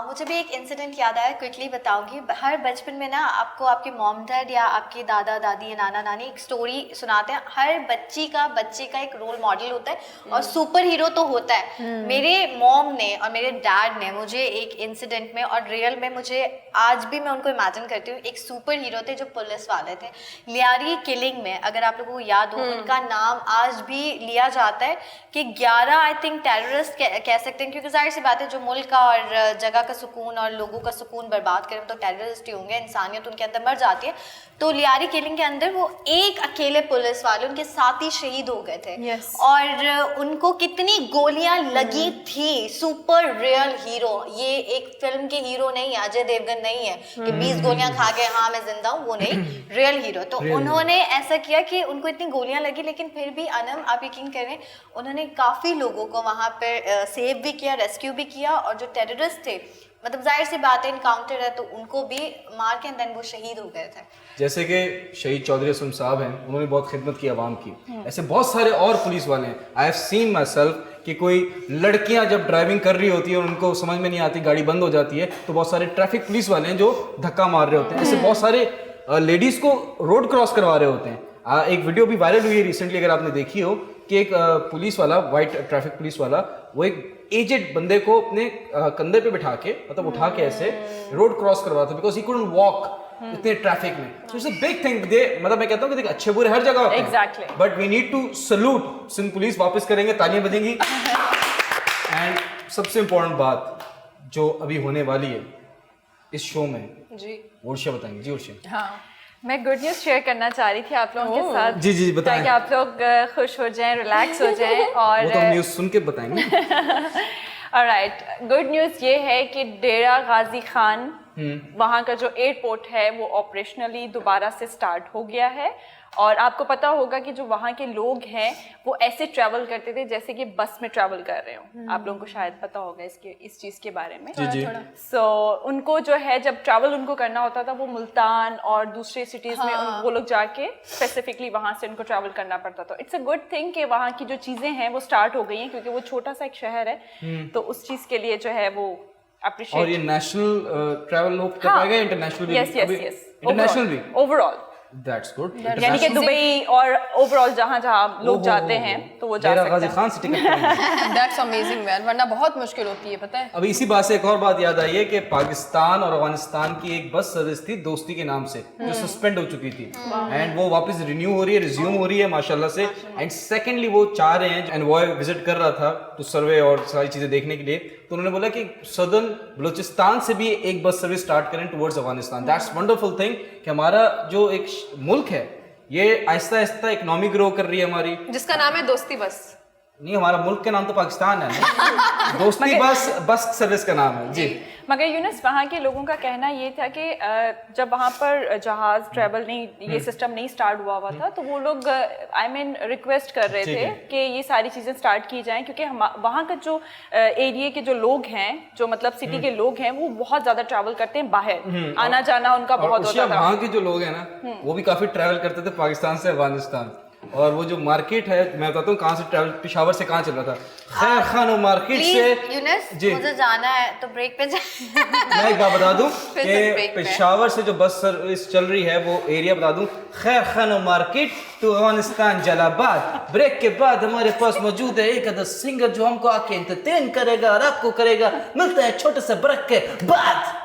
मुझे भी एक इंसिडेंट याद आया, क्विकली बताऊंगी। हर बचपन में ना आपको आपके मॉम डैड या आपके दादा दादी या नाना नानी एक स्टोरी सुनाते हैं, हर बच्चे का एक रोल मॉडल होता है और सुपर हीरो तो होता है। मेरे मॉम ने और मेरे डैड ने मुझे एक इंसिडेंट में, और रियल में मुझे आज भी मैं उनको इमेजिन करती हूँ, एक सुपर हीरो थे जो पुलिस वाले थे। लियारी किलिंग में अगर आप लोगों को याद हो, उनका नाम आज भी लिया जाता है कि 11 आई थिंक टेररिस्ट कह सकते हैं, क्योंकि जाहिर सी बात है जो मुल्क का और जगह का सुकून और लोगों का सुकून बर्बाद करें तो टेररिस्ट ही होंगे, इंसानियत उनके अंदर मर जाती है। तो लियारी किलिंग के अंदर वो एक अकेले पुलिस वाले, उनके साथी शहीद हो गए थे और उनको कितनी गोलियां लगी थी। सुपर रियल हीरो, ये एक फिल्म के हीरो नहीं है, अजय देवगन नहीं है कि 20 गोलियां खा के हाँ मैं जिंदा हूँ, वो नहीं, रियल हीरो। तो उन्होंने ऐसा किया कि उनको इतनी गोलियां लगी, लेकिन फिर भी अनम आप यकीन करें उन्होंने काफ़ी लोगों को वहाँ पर सेव भी किया, रेस्क्यू भी किया, और जो टेररिस्ट थे, मतलब जाहिर सी बात है इनकाउंटर है तो उनको भी मार के देन वो शहीद हो गए थे। जैसे कि शहीद चौधरी असलम साहब हैं, उन्होंने बहुत खिदमत की आवाम की, ऐसे बहुत सारे और पुलिस वाले हैं। I have seen my self कि कोई लड़कियां जब ड्राइविंग कर रही होती है और उनको समझ में नहीं आती, गाड़ी बंद हो जाती है, तो बहुत सारे ट्रैफिक पुलिस वाले हैं जो धक्का मार रहे होते हैं। ऐसे बहुत सारे लेडीज को रोड क्रॉस करवा रहे होते हैं। एक वीडियो भी वायरल हुई है रिसेंटली, अगर आपने देखी हो, कि एक पुलिस वाला, वाइट ट्रैफिक पुलिस वाला, वो एक एजेड बंदे को अपने कंधे पे बिठा के, मतलब उठा के ऐसे रोड क्रॉस करवा था, बिकॉज ही कुडंट वॉक इतने ट्रैफिक में। So it's a big thing. दे मतलब मैं कहता हूँ कि देख, अच्छे बुरे हर जगह होते हैं, Exactly. But we need to salute. Sindh police वापस करेंगे, तालियां बजेंगी। एंड सबसे इम्पोर्टेंट बात जो अभी होने वाली है इस शो में, जी उर्शिया बताएंगे। जी उर्शिया। हाँ मैं गुड न्यूज़ शेयर करना चाह रही थी आप लोगों के साथ। जी जी बताएं। ताकि आप लोग खुश हो जाएं, रिलैक्स हो जाएं। और वो तो हम न्यूज़ सुन के बताएंगे। ऑलराइट, गुड न्यूज़ ये है कि डेरा गाजी खान, वहाँ का जो एयरपोर्ट है वो ऑपरेशनली दोबारा से स्टार्ट हो गया है। और आपको पता होगा कि जो वहाँ के लोग हैं वो ऐसे ट्रैवल करते थे जैसे कि बस में ट्रैवल कर रहे हो। आप लोगों को शायद पता होगा इस चीज़ के बारे में। जी जी। सो उनको जो है, जब ट्रैवल उनको करना होता था, वो मुल्तान और दूसरे सिटीज़ में वो लोग जाके स्पेसिफिकली वहाँ से उनको ट्रैवल करना पड़ता था। इट्स अ गुड थिंग कि वहाँ की जो चीज़ें हैं वो स्टार्ट हो गई हैं, क्योंकि वो छोटा सा एक शहर है, तो उस चीज़ के लिए जो है वो और ये नेशनल ट्रैवल लोग कर पाएगा, इंटरनेशनल भी? यस यस यस, इंटरनेशनल भी? Overall, that's good. यानी कि दुबई और ओवरऑल जहाँ जहाँ लोग जाते हैं तो वो जा डेरा सकते गाजी हैं। खान से टिकट करेंगे। दैट्स अमेजिंग मैन, वरना बहुत मुश्किल होती है, पता है। अभी इसी बात से एक और बात याद आई है कि पाकिस्तान और अफगानिस्तान की एक बस सर्विस थी दोस्ती के नाम से, जो सस्पेंड हो चुकी थी, एंड वो वापस रिन्यू हो रही है, रिज्यूम हो रही है माशाल्लाह से। एंड सेकेंडली वो चाह रहे हैं, एंड वो विजिट कर रहा था तो सर्वे और सारी चीजें देखने के लिए, तो उन्होंने बोला कि सदर्न बलूचिस्तान से भी एक बस सर्विस स्टार्ट करें towards Afghanistan. That's wonderful thing कि हमारा जो एक मुल्क है ये आहिस्ता आहिस्ता इकोनॉमी ग्रो कर रही है हमारी। जिसका नाम है दोस्ती बस। नहीं, हमारा मुल्क का नाम तो पाकिस्तान है ना। दोस्ती बस सर्विस का नाम है जी। मगर यूनुस, वहाँ के लोगों का कहना ये था कि जब वहाँ पर जहाज ट्रैवल नहीं, ये सिस्टम नहीं स्टार्ट हुआ था, तो वो लोग रिक्वेस्ट कर रहे थे कि ये सारी चीज़ें स्टार्ट की जाएं, क्योंकि वहाँ का जो एरिया के जो लोग हैं, जो मतलब सिटी के लोग हैं, वो बहुत ज़्यादा ट्रैवल करते हैं बाहर, आना जाना उनका बहुत होता था। वहाँ के जो लोग हैं ना, वो भी काफी ट्रैवल करते थे पाकिस्तान से अफगानिस्तान। और वो जो मार्केट है, मैं बताता हूँ कहाँ से ट्रैवल, पेशावर से कहाँ चल रहा था, खैर खान मार्केट से। यूनुस, जी मुझे जाना है तो ब्रेक पे मैं एक बात बता दूं फिर से कि break पे। पेशावर से जो बस सर्विस चल रही है वो एरिया बता दूं, खैर Khan market to Afghanistan Jalalabad. Break के बाद हमारे पास मौजूद है एक अदर सिंगर जो हमको आके एंटरटेन करेगा और आपको करेगा। मिलते हैं छोटे से ब्रेक के बाद।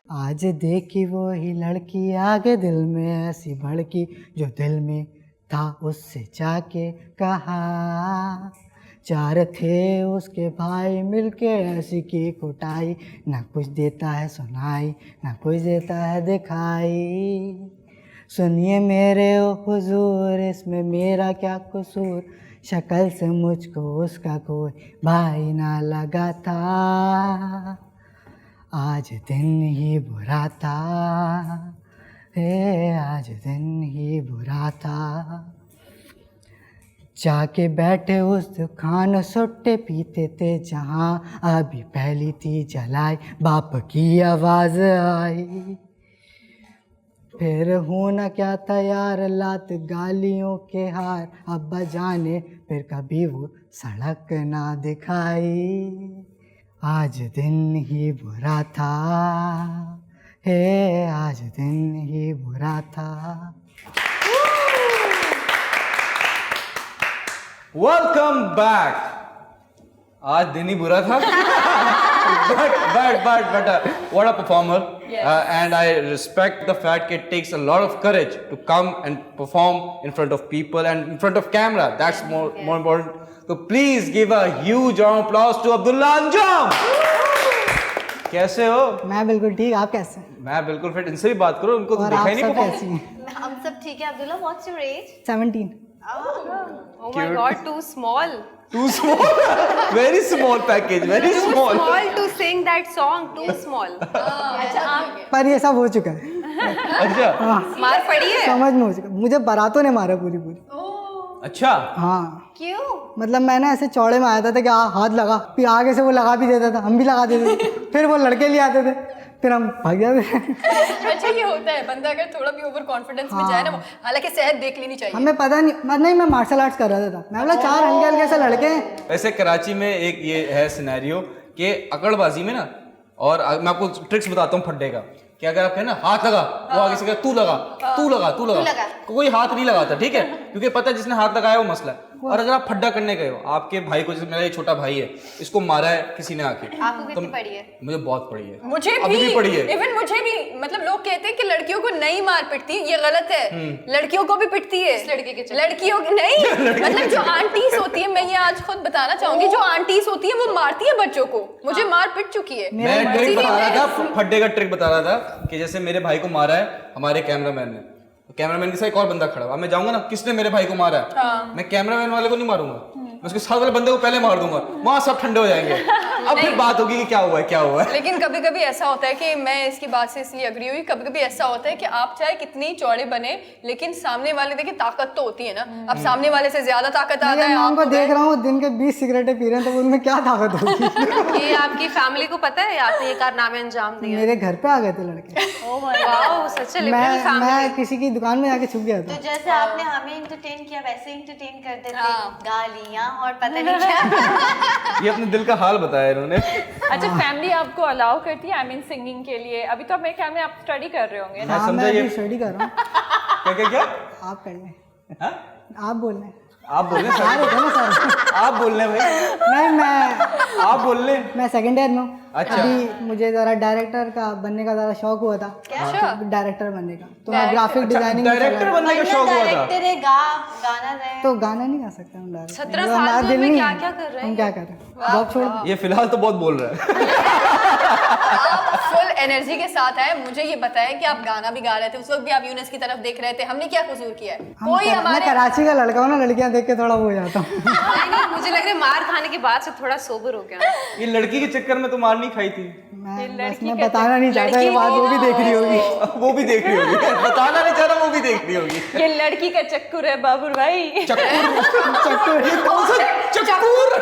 आज देखी वो ही लड़की आगे दिल में ऐसी भड़की, जो दिल में था उससे जाके कहा। चार थे उसके भाई मिलके ऐसी की कुटाई, ना कुछ देता है सुनाई ना कुछ देता है दिखाई। सुनिए मेरे ओ हुजूर, इसमें मेरा क्या कसूर, शक्ल से मुझको उसका कोई भाई ना लगा था। आज दिन ही बुरा था, आज दिन ही बुरा था। जाके बैठे उस दुकान, सुट्टे पीते थे जहाँ, अभी पहली थी जलाई, बाप की आवाज़ आई। फिर होना क्या था यार, लात गालियों के हार, अब्बा जाने फिर कभी वो सड़क ना दिखाई। आज दिन ही बुरा था, आज दिन ही बुरा था। Welcome back. आज दिन ही बुरा था। but what a performer. And I respect the fact that it takes a lot of courage to come and perform in front of people and in front of camera. That's more important. So please give a huge round of applause to Abdullah Anjum. कैसे हो? मैं बिल्कुल ठीक, आप कैसे हैं? मैं बिल्कुल फिट। इनसे भी बात करो, उनको तो और देखा आप ही नहीं सब perform। कैसी हैं? हम सब ठीक है। Abdullah, what's your age? 17। Oh my God, too small. Too small. Very small package. Very Too small. small to sing that song. Too small. अच्छा, आप पर ये सब हो चुका है, अच्छा मार पड़ी है। समझ में हो चुका। मुझे बारातों ने मारा पूरी पूरी। अच्छा। हाँ, क्यों? मतलब मैं ना ऐसे चौड़े में आया था कि हाथ लगा, फिर आगे से वो लगा भी देता था, हम भी लगा देते थे, फिर वो लड़के ले आते थे, फिर हम भाग जाते। अच्छा ये होता है, बंदा अगर थोड़ा भी ओवर कॉन्फिडेंस में जाए ना, हालांकि सेहत देख लेनी चाहिए। हमें पता नहीं मैं मार्शल आर्ट्स कर रहा था, मैं बोला 4 हल्के हल्के से लड़के हैं। वैसे कराची में एक ये है सिनेरियो कि अकड़बाजी में ना, और मैं आपको ट्रिक्स बताता हूँ फड्डे का, कि अगर आप कहें ना हाथ लगा, वो आगे से कहे तू लगा, तू लगा, कोई हाथ नहीं लगाता, ठीक है, क्योंकि पता है जिसने हाथ लगाया वो मसला है। और अगर आप फड्डा करने गए हो, आपके भाई को, जैसे मेरा एक छोटा भाई है, इसको मारा है किसी ने आके, आपको कितनी पड़ी है? मुझे बहुत पड़ी है, मुझे अभी भी पड़ी है। इवन मुझे भी, मतलब लोग कहते हैं कि लड़कियों को नहीं मार पिटती, ये गलत है, लड़कियों को भी पिटती है। इस लड़के के लड़कियों नहीं मतलब जो आंटीज होती है, मैं ये आज खुद बताना चाहूंगी, जो आंटीज होती है वो मारती है बच्चों को, मुझे मार पिट चुकी है। मैं ट्रिक बता रहा था, फड्डे का ट्रिक बता रहा था कि जैसे मेरे भाई को मारा है हमारे कैमरामैन ने, कैमरामैन के साथ एक और बंदा खड़ा हुआ, मैं जाऊंगा ना किसने मेरे भाई को मारा है, मैं कैमरामैन वाले को नहीं मारूंगा, मैं उसके साथ वाले बंदे को पहले मार दूंगा, वहां सब ठंडे हो जाएंगे। अब फिर बात होगी कि क्या हुआ है। लेकिन कभी कभी ऐसा होता है कि मैं इसकी बात से इसलिए अग्री हुई, कभी कभी ऐसा होता है कि आप चाहे कितनी चौड़े बने, लेकिन सामने वाले, देखिए ताकत तो होती है ना, अब सामने वाले से ज्यादा ताकत आता है। मैं उनको देख रहा हूँ दिन के 20 सिगरेटें पी रहे हैं, तो उनमें क्या ताकत होगी। ये आपकी फैमिली को पता है आपने ये कारनामे अंजाम दिए? मेरे घर पे आ गए थे लड़के, wow, such a liberal family। मैं किसी की दुकान में जाके छुप गया था। तो जैसे आपने हमें इंटरटेन किया वैसे इंटरटेन कर देते, गालियाँ और पता नहीं क्या। ये अपने दिल का हाल बताया इन्होंने। अच्छा, फैमिली आपको अलाउ करती है, आई मीन सिंगिंग के लिए? अभी तो मेरे ख्याल में आप स्टडी कर रहे होंगे ना? मैं हाँ, समझा मैं ये अभी स्टडी कर रहा हूँ। क्या आप कर लें, हाँ? आप बोल लें। आप बोल रहे हैं आप बोल रहे हैं भाई, नहीं आप बोल रहे हैं। मैं सेकंड ईयर में हूँ। अच्छा। अभी मुझे जरा डायरेक्टर का बनने का जरा शौक हुआ था, डायरेक्टर बनने का, तो मैं ग्राफिक डिजाइनिंग डायरेक्टर बनने का शौक हुआ था। डायरेक्टर है, गाना रहे। तो गाना नहीं गा सकते हम डायरेक्टर। 17 साल में हमें क्या-क्या कर रहे हैं? हम क्या कर रहे हैं, जॉब छोड़ दी। ये फिलहाल तो बहुत बोल रहा है। आप फुल एनर्जी के साथ आए, मुझे ये बताएं कि आप गाना भी गा रहे थे, उस वक्त भी आप यूनेस की तरफ देख रहे थे, हमने क्या कसूर किया है? कोई मैं हमारे कराची का लड़का हूँ ना, लड़कियां देख के थोड़ा वो हो जाता हूँ। नहीं, मुझे लग रहा है मार खाने के बाद से थोड़ा सोबर हो गया। ये लड़की के चक्कर में तो मार नहीं खाई थी। मैं बताना नहीं चाहता, ये बात वो भी देख रही होगी। वो भी देख रही होगी, बताना नहीं चाह रहा, वो भी देख रही होगी। ये लड़की का चक्कर है बाबुर भाई। चक्कर, ये कौन सा चक्कर?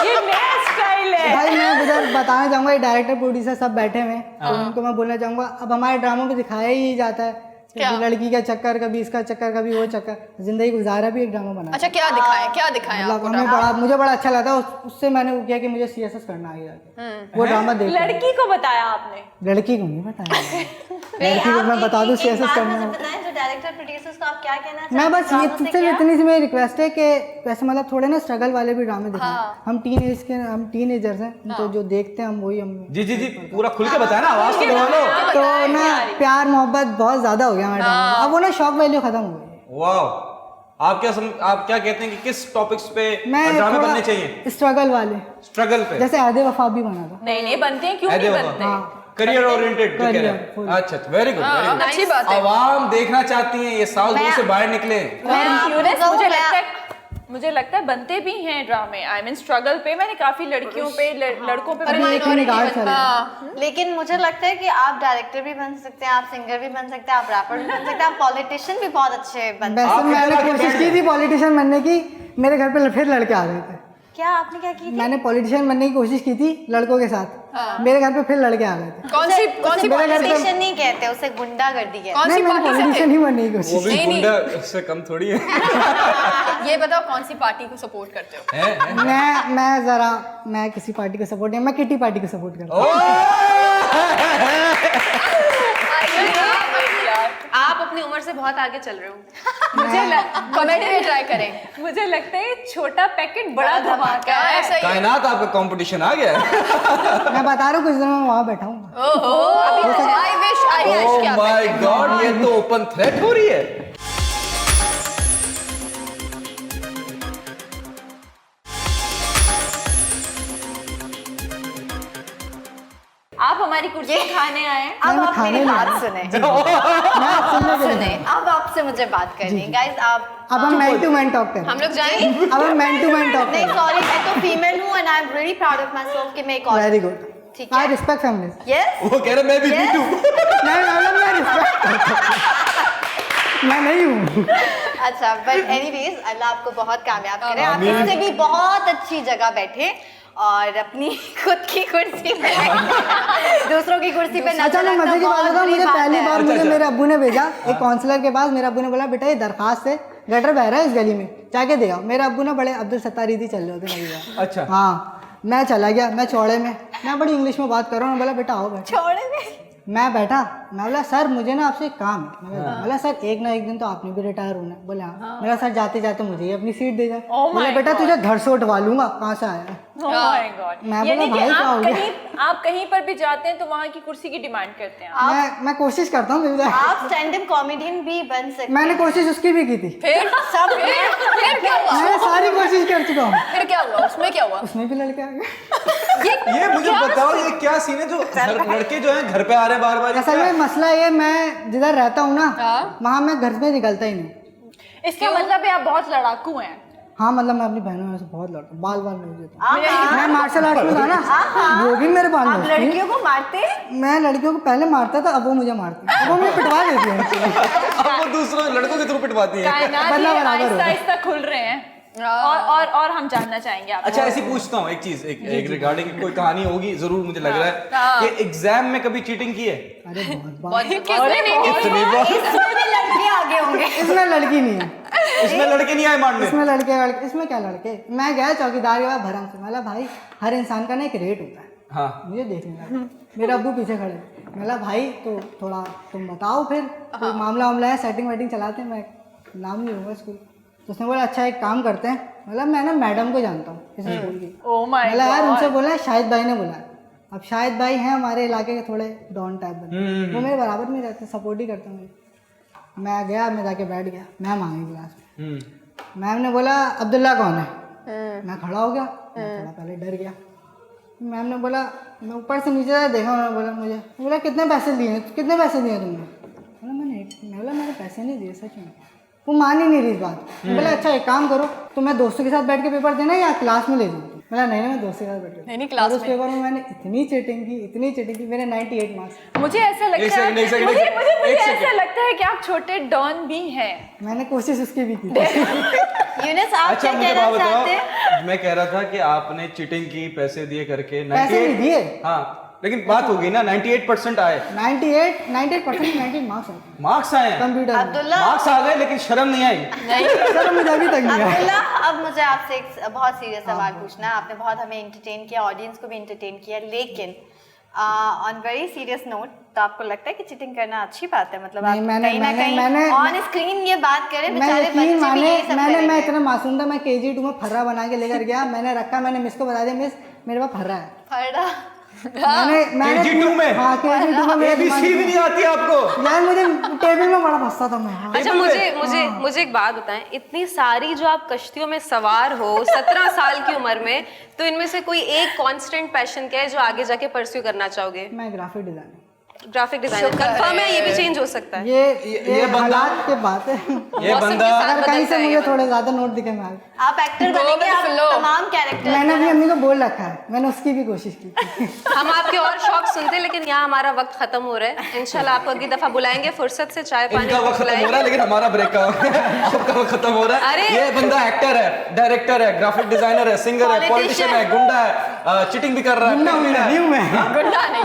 ये नया स्टाइल है। भाई मैं उधर बताना चाहूंगा, ये डायरेक्टर प्रोड्यूसर सब बैठे हुए हैं, तो उनको मैं बोलना चाहूंगा, अब हमारे ड्रामों में दिखाया ही जाता है लड़की का चक्कर, कभी इसका चक्कर, कभी वो चक्कर, जिंदगी गुजारा भी एक ड्रामा बना। अच्छा क्या दिखाएं आपको? हमें बड़ा, मुझे बड़ा अच्छा लगा, उससे मैंने वो किया कि मुझे CSS करना आगे जाके, वो ड्रामा देख। लड़की को बताया आपने? लड़की को नहीं बताया, लड़की को मैं बता दूं CSS करना है। बताएं जो डायरेक्टर प्रोड्यूसर्स को आप क्या कहना चाहते हैं? मैं बस ये तुझसे इतनी सी मेरी रिक्वेस्ट है कि वैसे मतलब थोड़े ना स्ट्रगल वाले भी ड्रामे दिखाएं। हम टीनेजर्स हैं, तो जो देखते हैं हम वही हम। जी पूरा खुल के बताया ना, आवाज तो दबा लो। तो ना प्यार मोहब्बत बहुत ज्यादा हो गया हमारे ड्रामे में, अब वो ना शौक वैल्यू खत्म हो गई। वाह, आप क्या कहते हैं कि किस टॉपिक्स पे मैं ड्रामे थोड़ा बनने चाहिए? स्ट्रगल वाले, स्ट्रगल पे, जैसे आधे वफा भी बना था। नहीं बनते हैं, क्यों नहीं बनते? Career oriented. Career, अच्छा, वेरी गुड, वेरी गुड। अच्छी बात है। आवाम देखना चाहती है ये साल 2 से बाहर निकले। मुझे लगता है बनते भी हैं ड्रामे, आई मीन स्ट्रगल पे। मैंने काफी लड़कियों पे, लड़कों पे अभी एक निगाह चल रहा है। लेकिन मुझे लगता है कि आप डायरेक्टर भी बन सकते हैं, आप सिंगर भी बन सकते हैं, आप रैपर भी बन सकते हैं, आप पॉलिटिशियन भी बहुत अच्छे बन सकते हैं। वैसे मैंने कोशिश की थी पॉलिटिशियन बनने की, मेरे घर पे फिर लड़के आ गए थे। क्या आपने क्या की थी? मैंने पॉलिटिशियन बनने की कोशिश की थी लड़कों के साथ, मेरे घर पे फिर लड़के आ गए थे। कौन सी पॉलिटिशियन नहीं कहते उसे, गुंडागर्दी कहते कौन सी नहीं, मैंने पार्टी से पॉलिटिशियन ही बनने की वो कोशिश। भी गुंडा से कम थोड़ी है। थे? ये बताओ कौन सी पार्टी को सपोर्ट करते हो? मैं किसी पार्टी को सपोर्ट नहीं, मैं किटी पार्टी को सपोर्ट करता हूँ। आप अपनी उम्र से बहुत आगे चल रहे हो। कमेंट में ट्राई करें। मुझे लगता है छोटा पैकेट बड़ा धमाका है। ऐसा ही। कायनात आपका कंपटीशन आ गया है। मैं बता रहा हूँ कुछ दिन में वहाँ बैठा हूँ। ओहो, आई विश ओह क्या माय गॉड, ये तो ओपन थ्रेट हो रही है। आप हमारी कुर्सी खाने आए। अब मैं आप खाने मेरी नहीं बात आया। सुने, मैं सुनने के लिए सुने। अब आपसे मुझे बात करनी है गाइस। आप अब हम मैन टू मैन टॉक करें। हम लोग जाएं? अब हम मैन टू मैन टॉक नहीं, करें। सॉरी, मैं तो फीमेल हूँ and I am really proud of my self कि मैं एक वेरी औरत। गुड, ठीक है। I respect feminist. यस, वो कह रहे मैं भी Yes. टू। मैं रिस्पेक्ट, मैं नहीं हूँ। अच्छा, बट एनीवेज अल्लाह आपको बहुत कामयाब करे, आप आमीन। इससे भी बहुत अच्छी जगह बैठे और अपनी खुद की कुर्सी पे दूसरों की कुर्सी पे अच्छा नजर मैं रखना मजे की बात बहुत बताऊं, बुरी मुझे बात पहली है। बार मुझे मेरे अब्बू ने भेजा एक काउंसलर के पास। मेरे अब्बू ने बोला बेटा ये दरखास्त है, गटर बह रहा है इस गली में, जाके दे आओ। मेरे अब्बू ना बड़े अब्दुल सत्तार ईदी चल रहे होते कई बार। अच्छा हाँ मैं चला गया, मैं चौड़े में, मैं बड़ी इंग्लिश में बात कर रहा हूँ। बोला बेटा आओ बैठो। छोड़े में मैं बैठा, मैं बोला सर मुझे ना आपसे एक काम है। बोला सर एक ना एक दिन तो आपने भी रिटायर होना है। बोला हाँ। मेरा सर जाते जाते मुझे ही अपनी सीट दे जाए। बोला बेटा तुझे घर से उठवा लूंगा, कहाँ से आया है? Oh my God. मैं यानी बोला, कि भाई क्या हो गया? आप कहीं पर भी जाते हैं तो वहाँ की कुर्सी की डिमांड करते हैं। मैं कोशिश करता हूँ। आप स्टैंड अप कॉमेडियन भी बन सकते हैं। मैंने कोशिश उसकी भी की थी, फिर सब फिर क्या हुआ? मैं सारी कोशिश कर चुका हूँ। फिर क्या हुआ? उसमें क्या हुआ? उसमें भी लड़के आ गए। ये मुझे बताओ ये क्या सीन है जो लड़के जो है घर पे आ रहे हैं बार बार? असल में मसला ये, मैं जिधर रहता हूँ ना हाँ। वहाँ मैं घर से निकलता ही नहीं। इसका मतलब है आप बहुत लड़ाकू हैं। हाँ मतलब मैं अपनी बहनों में से बहुत लड़ता हूँ, बाल बाल नहीं देता। मैं मार्शल आर्ट्स में था ना, वो भी मेरे बाल आप नोचती हैं। लड़कियों को मारते मैं लड़कियों को पहले मारता था, अब वो मुझे मारती है, अब वो मुझे पिटवा देती है। अब वो दूसरों लड़कों के थ्रू पिटवाती है। कायनात बदला ये बराबर आहिस्ता होगा। आहिस्ता खुल रहे हैं। और हम जानना चाहेंगे आप। अच्छा ऐसी पूछता हूँ एक चीज, एक रिगार्डिंग कोई कहानी होगी जरूर, मुझे लग रहा है कि एग्जाम में कभी चीटिंग की है? अरे बहुत बार। किसने नहीं? इतनी बार? इसमें भी लड़के आगे होंगे। इसमें लड़की नहीं है, इसमें लड़के नहीं आए मारने? इसमें लड़के, इसमें क्या लड़के। मैं गया चौकीदार के पास भरम से, बोला भाई हर इंसान का ना एक रेट होता है, हाँ मुझे देखने लगा। मेरे अब्बू पीछे खड़े, बोला भाई तो थोड़ा तुम बताओ फिर कोई मामला वामला है, सेटिंग वेटिंग चलाते हैं। मैं नाम नहीं लूँगा स्कूल। तो उसने बोला अच्छा एक काम करते हैं, मतलब मैं ना मैडम को जानता हूँ इस स्कूल की। Oh my बोला यार God. उनसे बोला है, शाहिद भाई ने बोला है। अब शाहिद भाई हैं हमारे इलाके के थोड़े डॉन टाइप बने, वो मेरे बराबर में रहते, सपोर्ट ही करते हैं। मैं गया, मैं जाके बैठ गया, मैम आ गई क्लास में। मैम ने बोला अब्दुल्ला कौन है? मैं खड़ा हो गया, मैं थोड़ा पहले डर गया। मैम ने बोला, मैं ऊपर से नीचे तक देखा, उन्होंने बोला मुझे, बोला कितने पैसे दिए तुमने? बोला मैंने पैसे नहीं दिए सच में। वो मान ही नहीं रही इस बात। बोला अच्छा एक काम करो, तो मैं दोस्तों के साथ बैठ के पेपर देना या क्लास में ले जाऊँ? बोला नहीं मैं दोस्तों के साथ बैठ के। नहीं क्लास और उस पेपर में मैंने इतनी चीटिंग की, मेरे 98 मार्क्स। मुझे ऐसा लगता है, एक सेकंड, मुझे ऐसा लगता है कि आप छोटे डॉन भी हैं। मैंने कोशिश उसकी भी की थी। यूनिस आप अच्छा क्या मुझे कहना बात चाहते हैं? बताओ, मैं कह रहा था कि आपने चीटिंग की, पैसे दिए करके पैसे नहीं दिए। हाँ लेकिन बात होगी ना 98% आए, 98% मार्क्स आए मार्क्स आए हैं, कंप्यूटर में। अब्दुल्ला मार्क्स आ गए लेकिन शर्म नहीं आई। सर मुझे अभी तक नहीं आया। अब्दुल्ला अब मुझे आपसे एक बहुत सीरियस सवाल पूछना है। आपने बहुत हमें एंटरटेन किया, ऑडियंस को भी एंटरटेन किया, लेकिन ऑन वेरी सीरियस नोट, तो आपको लगता है कि चीटिंग करना अच्छी बात है? मतलब आप कहीं ना कहीं ऑन स्क्रीन ये बात करें, मैं बेचारे यकीन बच्चे भी माने, यही सब मैं करेंगे। इतना मासूम था, मैं KG 2 में फर्रा बना के लेकर गया, मैंने रखा, मैंने मिस को बता दिया मिस मेरे पास फर्रा है। फर्रा मैंने KG 2 में? हाँ KG 2 में मेरे दिमाग ABC भी नहीं आती आपको? यार मुझे टेबल में बड़ा फंसता था मैं। हाँ। अच्छा मुझे एक बात बताएं, इतनी सारी जो आप कश्तियों में सवार हो 17 साल की उम्र में, तो इनमें से कोई एक कांस्टेंट पैशन क्या है जो आगे जाके परस्यू करना चाहोगे? मैं graphic designer. Graphic designer confirm है? ये भी चेंज हो सकता है? ये बंदा- हालात के बात है। ये बंदा अगर कहीं से मुझे थोड़े ज्यादा नोट दिखे मैं आप एक्टर बनेंगे, आप तमाम कैरेक्टर। मैंने अपनी अम्मी को बोल रखा है, मैंने उसकी भी कोशिश की थी। हम आपके और शौक सुनते, लेकिन यहाँ हमारा वक्त खत्म हो रहा है। इंशाल्लाह आपको अगली दफा बुलाएंगे, फुर्सत से चाय पानी इनका वक्त खत्म हो रहा है लेकिन हमारा ब्रेक का सबका वक्त खत्म हो रहा है। अरे! ये बंदा एक्टर है, डायरेक्टर है, ग्राफिक डिजाइनर है, सिंगर है, पॉलिटिशियन है, गुंडा है, चीटिंग भी कर रहा है, गुंडा उंडा नहीं हूँ मैं,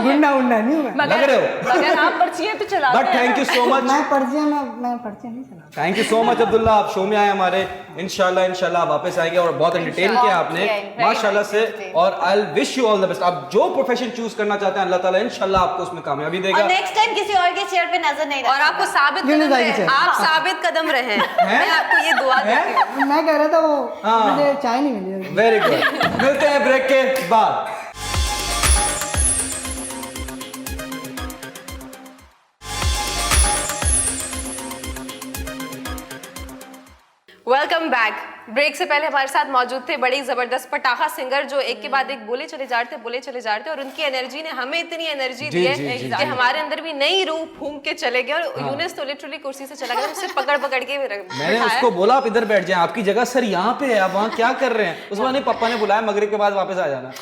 गुंडा उंडा नहीं हूँ मैं। लग रहे हो। अगर आप पर्ची है तो चला but thank you so much, मैं पर्चियाँ नहीं चला। Thank you so much Abdullah, आप शो में आए हमारे। इंशाल्लाह वापस आएंगे और बहुत एंटरटेन किया आपने माशाल्लाह से। और I wish you all the best. आप जो प्रोफेशन चूज करना चाहते हैं अल्लाह ताला इंशाल्लाह आपको उसमें कामयाबी देगा। और नेक्स्ट टाइम किसी और के चेयर पे नजर नहीं और आपको साबित यूनिस कदम भाई की रहे, चेयर। आप साबित कदम रहे। मैं आपको ये दुआ देती हूँ। मैं कह रहा था वो हाँ। मुझे चाय नहीं मिली। वेरी गुड, मिलते हैं ब्रेक के बाद। Welcome back. ब्रेक से पहले हमारे साथ मौजूद थे बड़ी जबरदस्त पटाखा सिंगर जो एक के बाद एक बोले चले जा रहे थे और उनकी एनर्जी ने हमें इतनी एनर्जी दी है कि हमारे अंदर भी नई रूह फूंक के चले गए। और यूनिस तो लिटरली कुर्सी से चला गया, उसे पकड़ के मैंने उसको बोला आप इधर बैठ जाएं, आपकी जगह सर यहाँ पे है, आप वहाँ क्या कर रहे हैं? उसके बाद नहीं, पापा ने बुलाया मगरिब के बाद वापस आ जाना।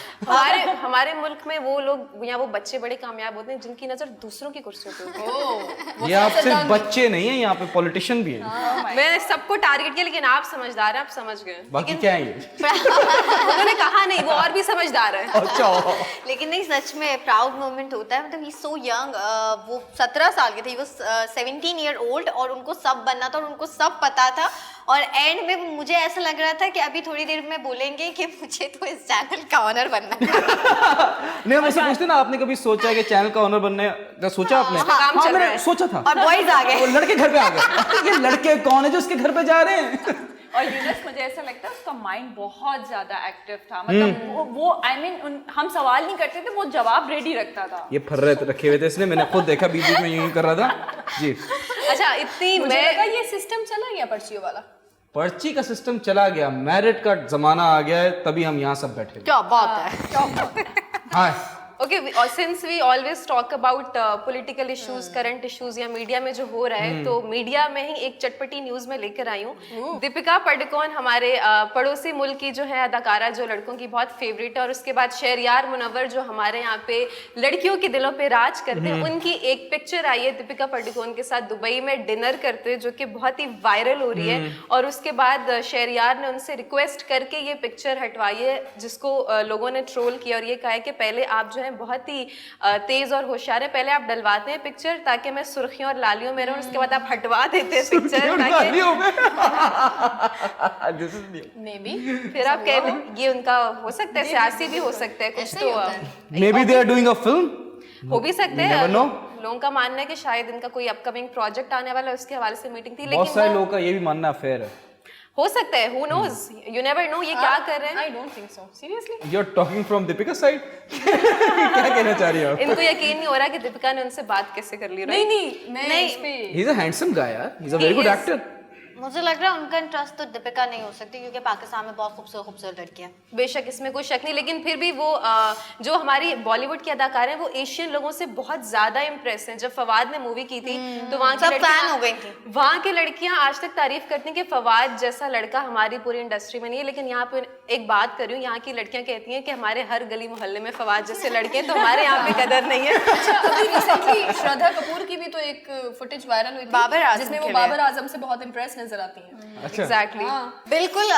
हमारे मुल्क में वो लोग या वो बच्चे बड़े कामयाब होते हैं जिनकी नजर दूसरों की कुर्सियों पे होती है। ये आप सिर्फ बच्चे नहीं है, यहाँ पे पॉलिटिशियन भी है। मैंने सबको टारगेट किया, लेकिन आप समझदार हैं, आप आप समझ गए। बाकी क्या है ये? उन्होंने कहा नहीं, वो और भी समझदार है। अच्छा। लेकिन नहीं, सच में प्राउड मोमेंट होता है। मतलब ही सो यंग, वो 17 साल के थे, वो 17 ईयर ओल्ड, और उनको सब बनना था और उनको सब पता था। और एंड में मुझे ऐसा लग रहा था कि अभी थोड़ी देर में बोलेंगे कि मुझे तो इस चैनल का ऑनर बनना है। नहीं, मुझसे पूछते ना, आपने कभी सोचा है कि चैनल का ऑनर बनने का? सोचा आपने? काम चल मैंने रहा है। सोचा था। और बॉयज आ गए। वो लड़के घर पे आ गए। ये लड़के कौन है जो उसके घर पे जा रहे हैं? और यूनस, मुझे ऐसा लगता है उसका माइंड बहुत ज्यादा एक्टिव था। मतलब वो आई मीन हम सवाल नहीं करते थे, वो जवाब रेडी रखता था। ये फर्रे रखे हुए थे इसने, मैंने खुद देखा बीच में यूं कर रहा था जी। अच्छा, इतनी मुझे लगा मैं ये सिस्टम चला गया पर्चियों वाला। पर्ची का सिस्टम चला गया, मैरिट का जमाना आ गया है, तभी हम यहाँ सब बैठे हुए। क्या बात है। हाँ, ओके, और since we always talk about political issues, current issues या मीडिया में जो हो रहा है, तो मीडिया में ही एक चटपटी न्यूज में लेकर आई हूँ। दीपिका पादुकोण हमारे पड़ोसी मुल्क की जो है अदाकारा, जो लड़कों की बहुत फेवरेट है, और उसके बाद शहरयार मुनव्वर जो हमारे यहाँ पे लड़कियों के दिलों पे राज करते हैं, उनकी एक पिक्चर आई है दीपिका पादुकोण के साथ दुबई में डिनर करते हुए, जो कि बहुत ही वायरल हो रही है। और उसके बाद शहरयार ने उनसे रिक्वेस्ट करके ये पिक्चर हटवाई है, जिसको लोगों ने ट्रोल किया और ये कहा है कि पहले आप जो है बहुत ही तेज और होशियार है, पहले आप डलवाते हैं पिक्चर ताकि मैं सुर्खियों और लालियों में रहूं, उसके बाद आप हटवा देते हैं पिक्चर ताकि मे बी फिर आप कह दें। ये उनका हो सकता है, सियासी भी हो सकता है कुछ, तो maybe they are doing a film, हो भी सकते हैं। never know. लोगों का मानना है कि शायद इनका कोई अपकमिंग प्रोजेक्ट आने वाला है, उसके हवाले से मीटिंग थी, बहुत सारे लेकिन लोगों का ये भी मानना फेयर है। हो सकता है, who knows, you never know ये क्या कर रहे हैं। I don't think so, seriously. You are talking from Deepika side. क्या कहना चाह रही हो आप? इनको यकीन नहीं हो रहा कि दीपिका ने उनसे बात कैसे कर ली। नहीं नहीं, मैं इस पे ही इज अ हैंडसम गाय यार, ही is a very good actor. मुझे लग रहा है उनका इंटरेस्ट तो दीपिका नहीं हो सकती, क्योंकि पाकिस्तान में बहुत खूबसूरत खूबसूरत लड़कियां। बेशक इसमें कोई शक नहीं, लेकिन फिर भी वो जो हमारी बॉलीवुड की अदाकार हैं, वो एशियन लोगों से बहुत ज्यादा इम्प्रेस हैं। जब फवाद ने मूवी की थी तो वहाँ सब फैन हो गई थी। वहाँ की लड़कियां आज तक तारीफ करती हैं कि फवाद जैसा लड़का हमारी पूरी इंडस्ट्री में नहीं है। लेकिन यहाँ पे एक बात कर रही हूँ, यहाँ की लड़कियां कहती हैं कि हमारे हर गली मोहल्ले में फवाद जैसे लड़के हैं, तो हमारे यहाँ पे कदर नहीं है। अच्छा, अभी रिसेंटली श्रद्धा कपूर की भी तो एक फुटेज वायरल हुई थी बाबर आजम जिसमें के वो लिए। बाबर आजम से बहुत इंप्रेस नजर आती हैं। एग्जैक्टली। बिल्कुल,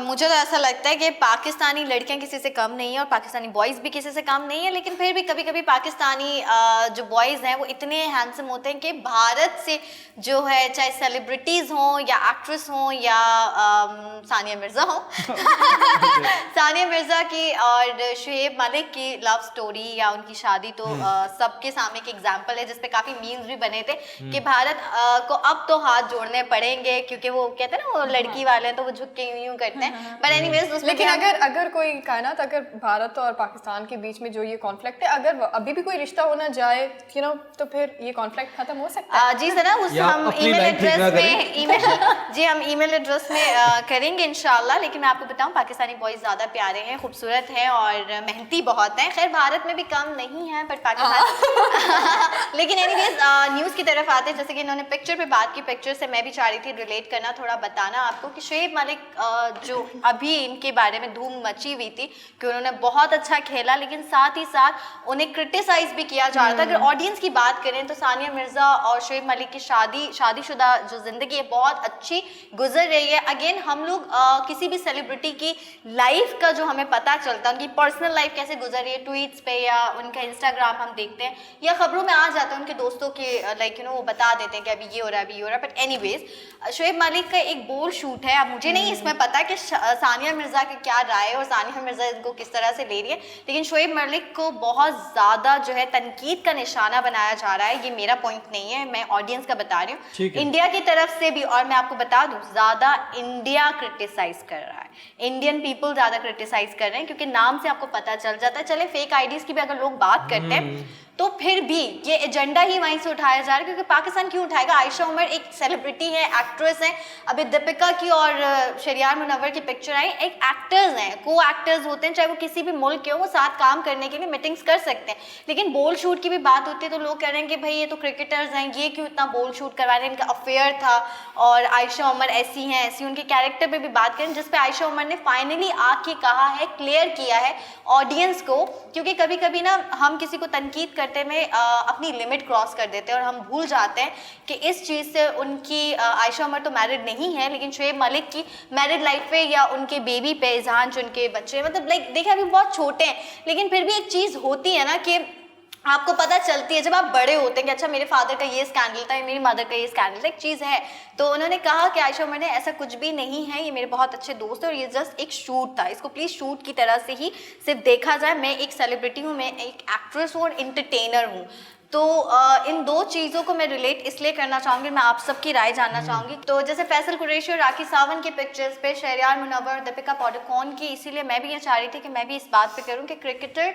मुझे तो ऐसा लगता है कि पाकिस्तानी लड़कियां किसी से कम नहीं है और पाकिस्तानी बॉयज़ भी किसी से कम नहीं है, लेकिन फिर भी कभी कभी पाकिस्तानी जो बॉयज़ हैं वो इतने हैंडसम होते हैं कि भारत से जो है, चाहे सेलिब्रिटीज़ हों या एक्ट्रेस हों या सानिया मिर्ज़ा हो सानिया मिर्ज़ा की और शुएब मलिक की लव स्टोरी या उनकी शादी तो सबके सामने एक एग्जाम्पल है, जिसपे काफ़ी मीम्स भी बने थे कि भारत को अब तो हाथ जोड़ने पड़ेंगे, क्योंकि वो कहते हैं ना वो लड़की वाले हैं तो वो झुक के यूं करते हैं। पर एनीवेज, लेकिन अगर कोई कायनात, अगर भारत और पाकिस्तान के बीच में जो ये कॉन्फ्लिक्ट है, अगर अभी भी कोई रिश्ता होना जाए तो फिर ये कॉन्फ्लिक्ट खत्म हो सकता है। जी सर, उस हम ईमेल एड्रेस में जी हम ईमेल एड्रेस में करेंगे इंशाल्लाह। लेकिन मैं आपको बताऊं, पाकिस्तानी बॉयज ज़्यादा प्यारे हैं, खूबसूरत हैं और मेहनती बहुत हैं। खैर भारत में भी कम नहीं है, बट पाकिस्तान लेकिन एनीवेज न्यूज़ की तरफ आते हैं। जैसे कि इन्होंने पिक्चर पे बात की, पिक्चर से मैं भी चाह रही थी रिलेट करना, थोड़ा बताना आपको कि शुएब मलिक जो अभी इनके बारे में धूम मची हुई थी कि उन्होंने बहुत अच्छा खेला, लेकिन साथ ही साथ उन्हें क्रिटिसाइज भी किया जा रहा था। अगर ऑडियंस की बात करें तो सानिया मिर्ज़ा और शुएब मलिक की शादीशुदा जो ज़िंदगी है बहुत अच्छी गुजर रही है। अगेन हम लोग किसी भी सेलिब्रिटी की लाइफ का जो हमें पता चलता है, उनकी पर्सनल लाइफ कैसे गुजर रही है, ट्वीट्स पे या उनका इंस्टाग्राम हम देखते हैं या खबरों में आ जाता है, उनके दोस्तों के लाइक वो बता देते हैं कि अभी ये हो रहा है, अभी ये हो रहा है। बट एनीवेज शुएब मलिक का एक बोल्ड शूट है। अब मुझे नहीं इसमें पता कि सानिया मिर्ज़ा की क्या राय है और सानिया मिर्ज़ा इनको किस तरह से ले रही है, लेकिन शुएब मलिक को बहुत ज़्यादा जो है तनकीद का निशाना बनाया जा रहा है। ये मेरा पॉइंट नहीं है, मैं ऑडियंस का बता रही हूँ, इंडिया की तरफ से भी। और मैं आपको बता दूँ, ज़्यादा इंडिया क्रिटिसाइज कर रहा है, इंडियन पीपल ज़्यादा क्रिटिसाइज कर रहे हैं, क्योंकि नाम से आपको पता चल जाता है। चले फेक आईडीज़ की भी अगर लोग बात करते हैं तो फिर भी ये एजेंडा ही वहीं से उठाया जा रहा है, क्योंकि पाकिस्तान क्यों उठाएगा? आयशा उमर एक सेलिब्रिटी है, एक्ट्रेस है। अभी दीपिका की और शहरयार मुनव्वर की पिक्चर आई, एक एक्टर्स हैं, को एक्टर्स होते हैं, चाहे वो किसी भी मुल्क के हो, वो साथ काम करने के लिए मीटिंग्स कर सकते हैं। लेकिन बोल शूट की भी बात होती है तो लोग कह रहे हैं कि भाई ये तो क्रिकेटर्स हैं, ये क्यों इतना बोल शूट करवा रहे हैं, इनका अफेयर था और आयशा उमर ऐसी हैं, ऐसी उनके कैरेक्टर पर भी बात करें, जिसपे आयशा उमर ने फाइनली आके कहा है, क्लियर किया है ऑडियंस को, क्योंकि कभी कभी ना हम किसी को तनकीद करते में अपनी लिमिट क्रॉस कर देते हैं और हम भूल जाते हैं कि इस चीज़ से उनकी आयशा उमर तो मैरिड नहीं है, लेकिन शुएब मलिक की मैरिड लाइफ पे या उनके बेबी पे, इज़हान जो उनके बच्चे, मतलब लाइक देखिए अभी बहुत छोटे हैं, लेकिन फिर भी एक चीज़ होती है ना कि आपको पता चलती है जब आप बड़े होते हैं कि अच्छा मेरे फादर का ये स्कैंडल था, मेरी मदर का ये स्कैंडल था, एक चीज़ है। तो उन्होंने कहा कि आयशा उमर ने ऐसा कुछ भी नहीं है, ये मेरे बहुत अच्छे दोस्त हैं और ये जस्ट एक शूट था, इसको प्लीज़ शूट की तरह से ही सिर्फ देखा जाए। मैं एक सेलिब्रिटी हूँ, मैं एक एक्ट्रेस हूँ और एंटरटेनर हूँ। तो इन दो चीज़ों को मैं रिलेट इसलिए करना चाहूँगी, मैं आप सबकी राय जानना चाहूँगी। तो जैसे फैसल कुरैशी और राखी सावंत के पिक्चर्स पे, शहरयार मुनव्वर, दीपिका पादुकोण की, इसीलिए मैं भी ये चाह रही थी कि मैं भी इस बात पे करूँ कि क्रिकेटर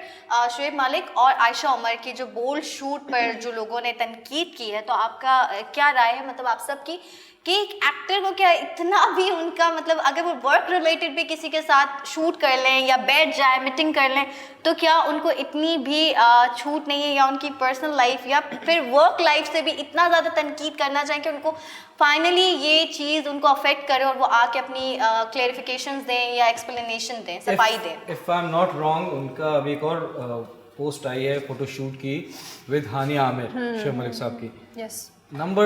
शुएब मलिक और आयशा उमर की जो बोल्ड शूट पर जो लोगों ने तनकीद की है, तो आपका क्या राय है, मतलब आप सबकी, कि एक एक्टर को क्या इतना भी उनका, मतलब अगर वो वर्क रिलेटेड भी किसी के साथ शूट कर लें या बैठ जाए मीटिंग कर लें, तो क्या उनको इतनी भी छूट नहीं है, या उनकी पर्सनल लाइफ या फिर वर्क लाइफ से भी इतना ज़्यादा तनकीद करना चाहिए कि उनको फाइनली ये चीज़ उनको अफेक्ट करे और वो आके अपनी क्लेरिफिकेशंस दें या एक्सप्लेनेशन दें, सफाई दें। If I am not wrong, उनका अभी एक और पोस्ट आई है फोटोशूट की विद हानिया आमिर, शुएब मलिक साहब की। Yes. Number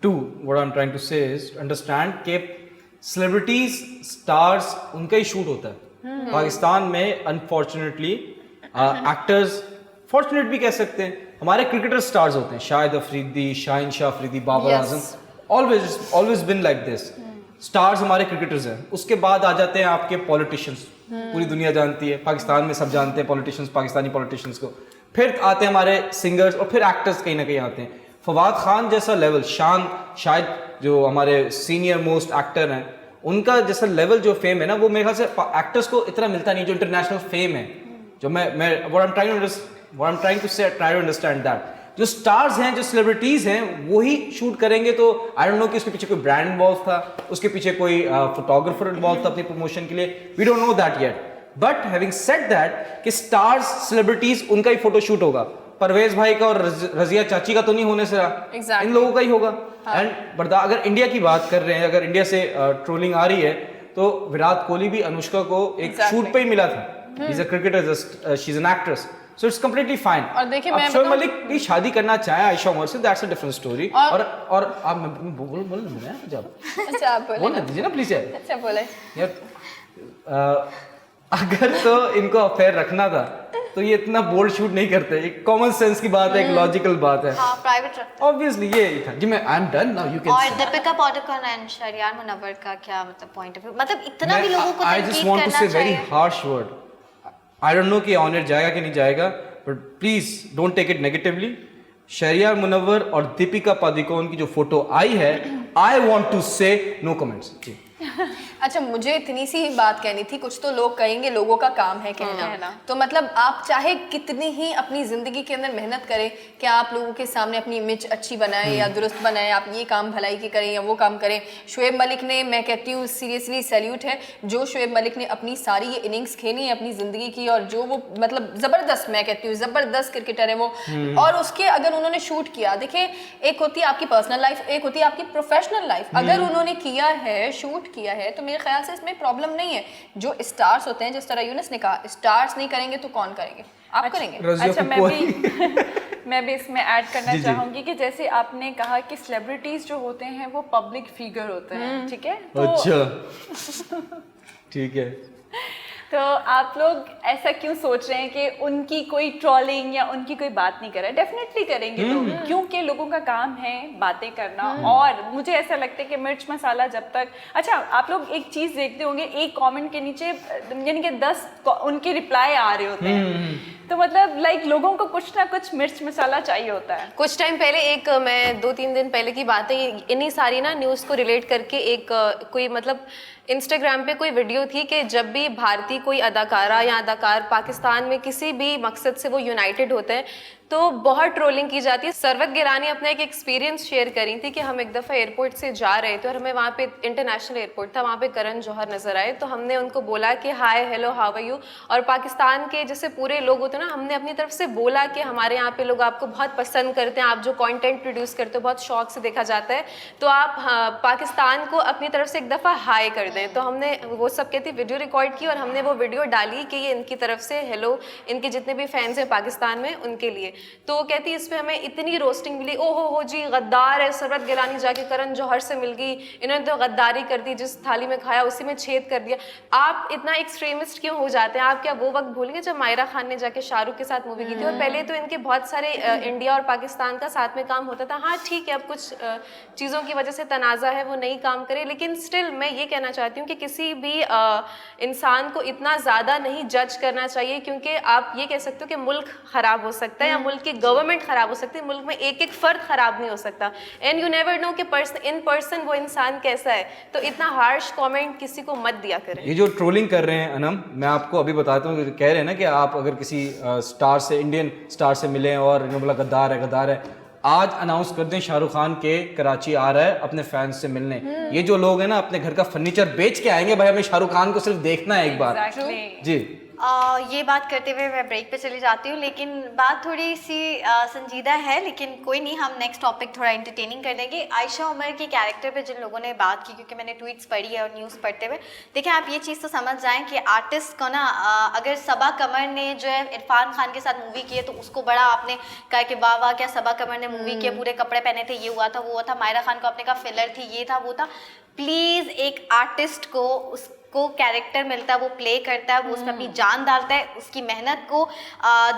2, what I'm trying to say is understand कि celebrities, stars, उनका ही शूट होता है। पाकिस्तान में अनफॉर्चुनेटली एक्टर्स, फॉर्चुनेट भी कह सकते हैं, हमारे क्रिकेटर स्टार्स होते हैं, Shahid Afridi, Shaheen Shah Afridi, Babar Azam, always been like this. Stars हमारे क्रिकेटर्स हैं। उसके बाद आ जाते हैं आपके पॉलिटिशियंस, पूरी दुनिया जानती है, पाकिस्तान में सब जानते हैं पॉलिटिशियंस, पाकिस्तानी पॉलिटिशियंस को। फिर आते हैं हमारे सिंगर्स और फिर एक्टर्स कहीं ना कहीं आते हैं। फवाद खान जैसा लेवल, शान शायद जो हमारे सीनियर मोस्ट एक्टर हैं, उनका जैसा लेवल जो फेम है ना, वो मेरे ख्याल से एक्टर्स को इतना मिलता नहीं जो इंटरनेशनल फेम है। जो मैं what I am trying to understand that जो स्टार्स हैं, जो सेलिब्रिटीज हैं, वही शूट करेंगे। तो आई डोंट नो कि उसके पीछे कोई ब्रांड इन्वॉल्व था, उसके पीछे कोई फोटोग्राफर इन्वॉल्व था अपनी प्रमोशन के लिए, we don't know that yet. But having said that कि स्टार्स सेलिब्रिटीज उनका ही फोटो शूट होगा, परवेज भाई का और रजिया चाची का तो नहीं होने से रहा, इन लोगों का ही होगा। एंड बर्दा अगर इंडिया की बात कर रहे हैं, अगर इंडिया से ट्रोलिंग आ रही है, तो विराट कोहली भी अनुष्का को एक शूट पे ही मिला था। ही is a cricketer, she is an actress, so it's completely fine. और देखिए मैं शुएब मलिक भी शादी करना चाहे आयशा उमर से, दैट्स अ डिफरेंट स्टोरी। और आप बोल अच्छा आप बोलने दीजिए ना प्लीज यार। अच्छा बोले यार अगर तो इनको अफेयर रखना था तो ये इतना बोल्ड शूट नहीं करते। एक कॉमन सेंस की बात है, एक लॉजिकल बात है। हाँ, प्राइवेट रखते ऑब्वियसली ये ही था जी। मैं I am done now, you can. और दीपिका पादुकोण एंड शहरयार मुनव्वर का क्या मतलब पॉइंट ऑफ व्यू, मतलब इतना भी लोगों को I just want to say very harsh word. I don't know कि ऑन एयर जाएगा कि नहीं जाएगा, but please don't take it negatively. Shehryar Munawar और दीपिका पादुकोण की जो फोटो आई है, I want to say no comments ji. अच्छा, मुझे इतनी सी बात कहनी थी। कुछ तो लोग कहेंगे लोगों का काम है कहना, तो मतलब आप चाहे कितनी ही अपनी ज़िंदगी के अंदर मेहनत करें कि आप लोगों के सामने अपनी इमेज अच्छी बनाएं या दुरुस्त बनाएं, आप ये काम भलाई के करें या वो काम करें। शुएब मलिक ने, मैं कहती हूँ सीरियसली सैल्यूट है जो शुएब मलिक ने अपनी सारी ये इनिंग्स खेली है अपनी ज़िंदगी की, और जो वो मतलब ज़बरदस्त, मैं कहती हूँ ज़बरदस्त क्रिकेटर है वो। और उसके अगर उन्होंने शूट किया, देखिए एक होती है आपकी पर्सनल लाइफ, एक होती है आपकी प्रोफेशनल लाइफ। अगर उन्होंने किया है, शूट किया है, तो मेरे ख्याल से इसमें प्रॉब्लम नहीं है। जो स्टार्स होते हैं, जिस तरह यूनिस ने कहा, स्टार्स नहीं करेंगे तो कौन करेंगे? आप करेंगे? अच्छा, मैं भी इसमें ऐड करना चाहूंगी कि जैसे आपने कहा कि सेलिब्रिटीज जो होते हैं वो पब्लिक फिगर होते हैं, ठीक है? तो अच्छा ठीक है। तो आप लोग ऐसा क्यों सोच रहे हैं कि उनकी कोई ट्रोलिंग या उनकी कोई बात नहीं कर रहा है? डेफिनेटली करेंगे लोग, क्योंकि लोगों का काम है बातें करना। और मुझे ऐसा लगता है कि मिर्च मसाला जब तक, अच्छा आप लोग एक चीज़ देखते होंगे, एक कमेंट के नीचे यानी कि 10 उनके रिप्लाई आ रहे होते हैं, तो मतलब लाइक लोगों को कुछ ना कुछ मिर्च मसाला चाहिए होता है। कुछ टाइम पहले एक, मैं 2-3 दिन पहले की बात है, इन्हीं सारी ना न्यूज़ को रिलेट करके एक कोई मतलब इंस्टाग्राम पे कोई वीडियो थी कि जब भी भारतीय कोई अदाकारा या अदाकार पाकिस्तान में किसी भी मकसद से वो यूनाइटेड होते हैं, तो बहुत ट्रोलिंग की जाती है। सरवत गिलानी अपना एक एक्सपीरियंस शेयर करी थी कि हम एक दफ़ा एयरपोर्ट से जा रहे थे और हमें वहाँ पे इंटरनेशनल एयरपोर्ट था, वहाँ पे करण जौहर नज़र आए, तो हमने उनको बोला कि hi hello how are you, और पाकिस्तान के जैसे पूरे लोग होते हैं ना, हमने अपनी तरफ से बोला कि हमारे यहाँ पे लोग आपको बहुत पसंद करते हैं, आप जो कंटेंट प्रोड्यूस करते हो बहुत शौक से देखा जाता है, तो आप पाकिस्तान को अपनी तरफ से एक दफ़ा हाय कर दें। तो हमने वो सब कहती वीडियो रिकॉर्ड की और हमने वो वीडियो डाली कि ये इनकी तरफ से हेलो, इनके जितने भी फैंस हैं पाकिस्तान में उनके लिए। तो कहती इस पे हमें इतनी रोस्टिंग मिली, ओ हो जी गद्दार है, सरवत गिलानी जाके करण जौहर से मिल गई, इन्होंने तो गद्दारी कर दी, जिस थाली में खाया उसी में छेद कर दिया। आप इतना एक्सट्रीमिस्ट क्यों हो जाते हैं? आप क्या वो वक्त भूलेंगे जब मायरा खान ने जाके शाहरुख के साथ मूवी की थी? और पहले तो इनके बहुत सारे इंडिया और पाकिस्तान का साथ में काम होता था। हाँ ठीक है, अब कुछ चीज़ों की वजह से तनाज़ा है, वो नहीं काम करे, लेकिन स्टिल मैं ये कहना चाहती हूँ कि किसी भी इंसान को इतना ज़्यादा नहीं जज करना चाहिए, क्योंकि आप ये कह सकते हो कि मुल्क ख़राब हो सकता है या मुल्क की गवर्नमेंट ख़राब हो सकती है, मुल्क में एक एक फ़र्द ख़राब नहीं हो सकता। एंड यू नेवर नो कि इन पर्सन वो इंसान कैसा है, तो इतना हार्श कमेंट किसी को मत दिया करें। ये जो ट्रोलिंग कर रहे हैं अनम, मैं आपको अभी बताता हूँ, कह रहे हैं ना कि आप अगर किसी स्टार से, इंडियन स्टार से मिलें और इन्होंने बोला गद्दार है गद्दार है, आज अनाउंस कर दें शाहरुख खान के कराची आ रहा है अपने फैंस से मिलने। ये जो लोग हैं ना अपने घर का फर्नीचर बेच के आएंगे, भाई हमें शाहरुख खान को सिर्फ देखना है एक बार। जी ये बात करते हुए मैं ब्रेक पे चली जाती हूँ, लेकिन बात थोड़ी सी संजीदा है, लेकिन कोई नहीं, हम नेक्स्ट टॉपिक थोड़ा एंटरटेनिंग कर देंगे। आयशा उमर के कैरेक्टर पे जिन लोगों ने बात की, क्योंकि मैंने ट्वीट्स पढ़ी है और न्यूज़ पढ़ते हुए, देखिए आप ये चीज़ तो समझ जाएं कि आर्टिस्ट को ना अगर सबा कमर ने जो है इरफान खान के साथ मूवी की है तो उसको बड़ा आपने कहा कि वाह वाह क्या सबा कमर ने मूवी की, पूरे कपड़े पहने थे, ये हुआ था वो हुआ था, मायरा खान को आपने कहा फिलर थी, ये था वो था। प्लीज़ एक आर्टिस्ट को को कैरेक्टर मिलता है, वो प्ले करता है, वो उसमें अपनी जान डालता है, उसकी मेहनत को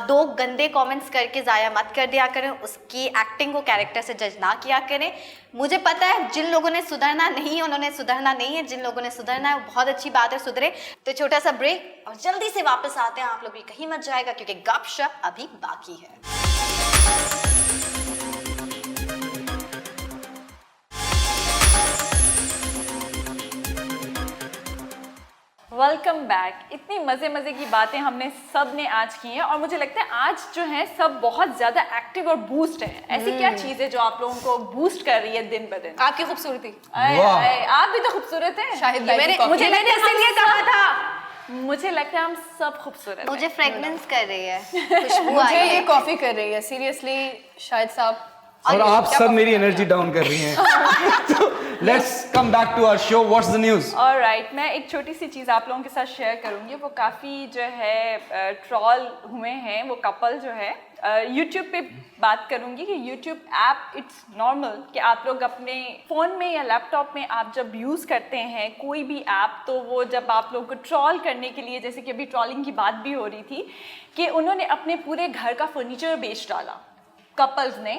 दो गंदे कमेंट्स करके ज़ाया मत कर दिया करें, उसकी एक्टिंग को कैरेक्टर से जज ना किया करें। मुझे पता है जिन लोगों ने सुधरना नहीं है उन्होंने सुधरना नहीं है, जिन लोगों ने सुधरना है वो बहुत अच्छी बात है, सुधरे। तो छोटा सा ब्रेक और जल्दी से वापस आते हैं, आप लोग भी कहीं मत जाएगा क्योंकि गपशप अभी बाकी है। Welcome back. इतनी मज़े की बातें हमने सब ने आज की हैं और मुझे लगता है आज जो है सब बहुत ज़्यादा एक्टिव और बूस्ट है। ऐसी क्या चीज़ है जो आप लोगों को बूस्ट कर रही है दिन ब दिन? आपकी खूबसूरती। आप भी तो खूबसूरत हैं। शाहिद मुझे लगता है हम सब खूबसूरत हैं। मुझे फ्रेगनेंस कर रही है, खुशबू मुझे आई ये है। कॉफी कर रही है सीरियसली शाहिद साहब, और आप सब मेरी एनर्जी डाउन कर रही हैं। तो let's come back to our show, what's the news? Alright, मैं एक छोटी सी चीज़ आप लोगों के साथ शेयर करूंगी। वो काफ़ी जो है ट्रॉल हुए हैं वो कपल जो है YouTube पे बात करूंगी कि YouTube ऐप इट्स नॉर्मल कि आप लोग अपने फ़ोन में या लैपटॉप में आप जब यूज़ करते हैं कोई भी ऐप, तो वो जब आप लोगों को ट्रॉल करने के लिए, जैसे कि अभी ट्रॉलिंग की बात भी हो रही थी कि उन्होंने अपने पूरे घर का फर्नीचर बेच डाला कपल्स ने।